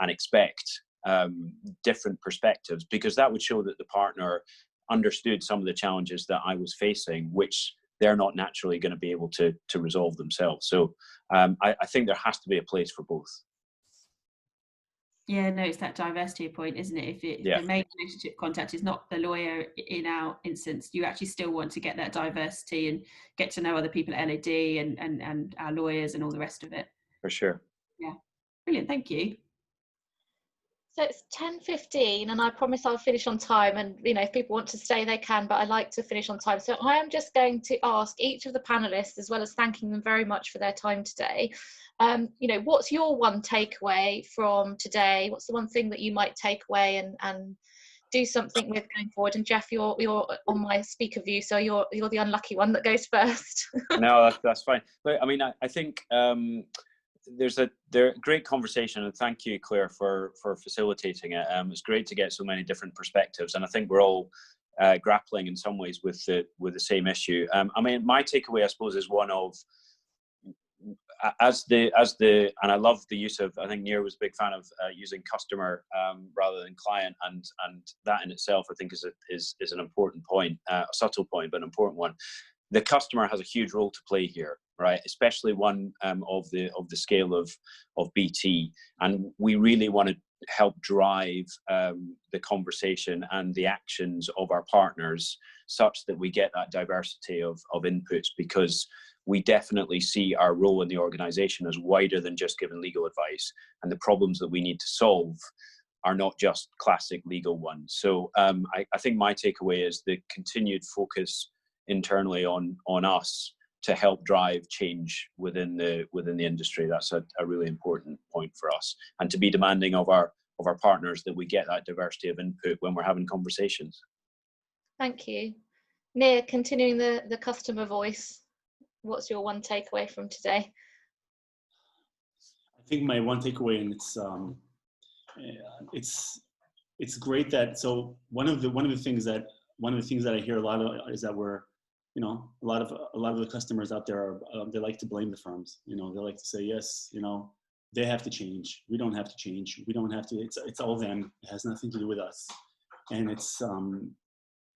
expect different perspectives, because that would show that the partner understood some of the challenges that I was facing, which they're not naturally going to be able to resolve themselves. So I think there has to be a place for both. Yeah, no, it's that diversity point, isn't it? If the main relationship contact is not the lawyer in our instance, you actually still want to get that diversity and get to know other people at LAD and our lawyers and all the rest of it. For sure. Yeah, brilliant, thank you. So it's 10:15 and I promise I'll finish on time, and if people want to stay they can, but I like to finish on time. So I am just going to ask each of the panelists, as well as thanking them very much for their time today, what's your one takeaway from today? What's the one thing that you might take away and do something with going forward? And Jeff, you're on my speaker view, so you're the unlucky one that goes first. No, that's fine. But I mean, I think there's a great conversation, and thank you, Claire, for facilitating it. It's great to get so many different perspectives, and I think we're all grappling in some ways with the same issue. I mean, my takeaway, I suppose, is one of and I love the use of, I think Nia was a big fan of using customer rather than client, and that in itself I think is an important point, a subtle point but an important one. The customer has a huge role to play here, right? Especially one of the scale of BT, and we really want to help drive the conversation and the actions of our partners such that we get that diversity of inputs, because we definitely see our role in the organization as wider than just giving legal advice, and the problems that we need to solve are not just classic legal ones. So I think my takeaway is the continued focus internally on us to help drive change within the industry. That's a really important point for us, and to be demanding of our partners that we get that diversity of input when we're having conversations. Thank you. Nia, continuing the customer voice, what's your one takeaway from today? I think my one takeaway, and it's great that, so one of the things that I hear a lot of is that we're, a lot of the customers out there are they like to blame the firms. They like to say, yes, they have to change. We don't have to change. We don't have to. It's all them. It has nothing to do with us. And it's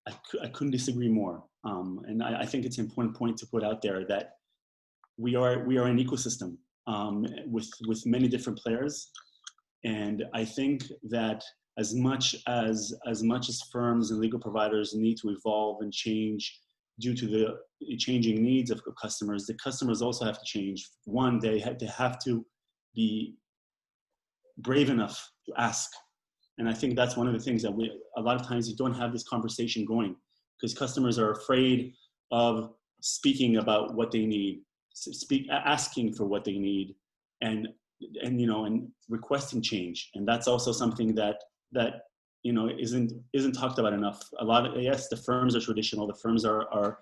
I couldn't disagree more. And I think it's an important point to put out there that we are an ecosystem with many different players. And I think that as much as firms and legal providers need to evolve and change due to the changing needs of customers, the customers also have to change. One, they have to be brave enough to ask. And I think that's one of the things that a lot of times you don't have this conversation going, because customers are afraid of speaking about what they need, asking for what they need, and requesting change. And that's also something that isn't talked about enough. A lot of, yes, the firms are traditional, the firms are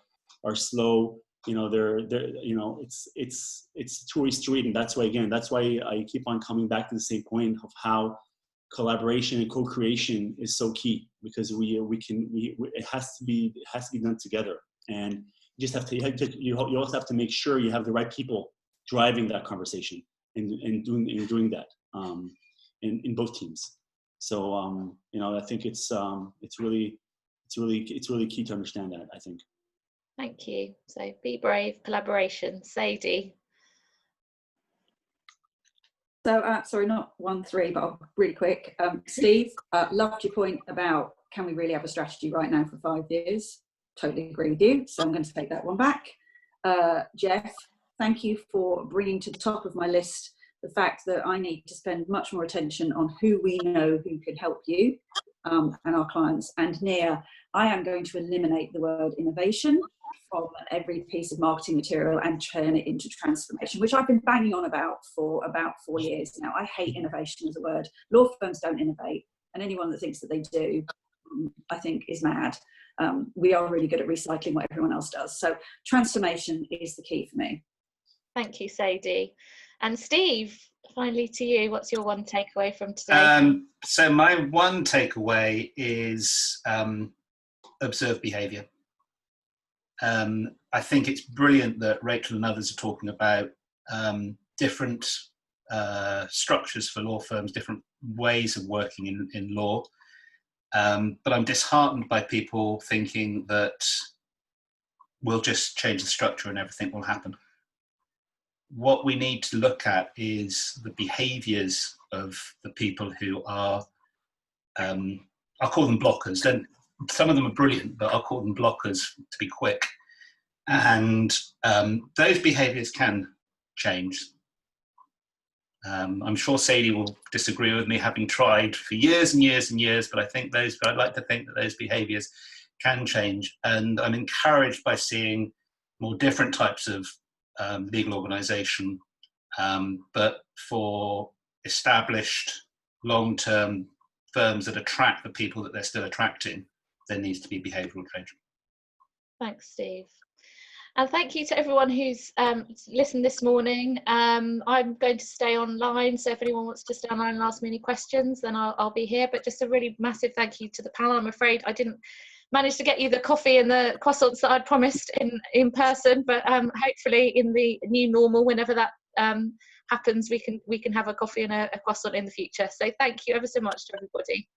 slow, it's a two-way street. And that's why I keep on coming back to the same point of how collaboration and co-creation is so key, because it has to be done together. And you also have to make sure you have the right people driving that conversation and doing that in both teams. So I think it's really key to understand that, I think. Thank you. So be brave, collaboration. Sadie. So, sorry, not 1-3, but really quick. Steve, loved your point about, can we really have a strategy right now for 5 years? Totally agree with you. So I'm going to take that one back. Jeff, thank you for bringing to the top of my list the fact that I need to spend much more attention on who we know who can help you and our clients. And Nia, I am going to eliminate the word innovation from every piece of marketing material and turn it into transformation, which I've been banging on about for about 4 years now. I hate innovation as a word. Law firms don't innovate, and anyone that thinks that they do, I think, is mad. We are really good at recycling what everyone else does. So transformation is the key for me. Thank you, Sadie. And Steve, finally to you, what's your one takeaway from today? So my one takeaway is observe behaviour. I think it's brilliant that Rachel and others are talking about different structures for law firms, different ways of working in law. But I'm disheartened by people thinking that we'll just change the structure and everything will happen. What we need to look at is the behaviours of the people who are, I'll call them blockers. Some of them are brilliant, but I'll call them blockers to be quick. And those behaviours can change. I'm sure Sadie will disagree with me, having tried for years and years and years, but I'd like to think that those behaviours can change. And I'm encouraged by seeing more different types of legal organisation, but for established long-term firms that attract the people that they're still attracting, there needs to be behavioural change. Thanks, Steve. And thank you to everyone who's listened this morning. I'm going to stay online, so if anyone wants to stay online and ask me any questions, then I'll be here. But just a really massive thank you to the panel. I'm afraid I didn't manage to get you the coffee and the croissants that I'd promised in person, but hopefully in the new normal, whenever that happens, we can have a coffee and a croissant in the future. So thank you ever so much to everybody.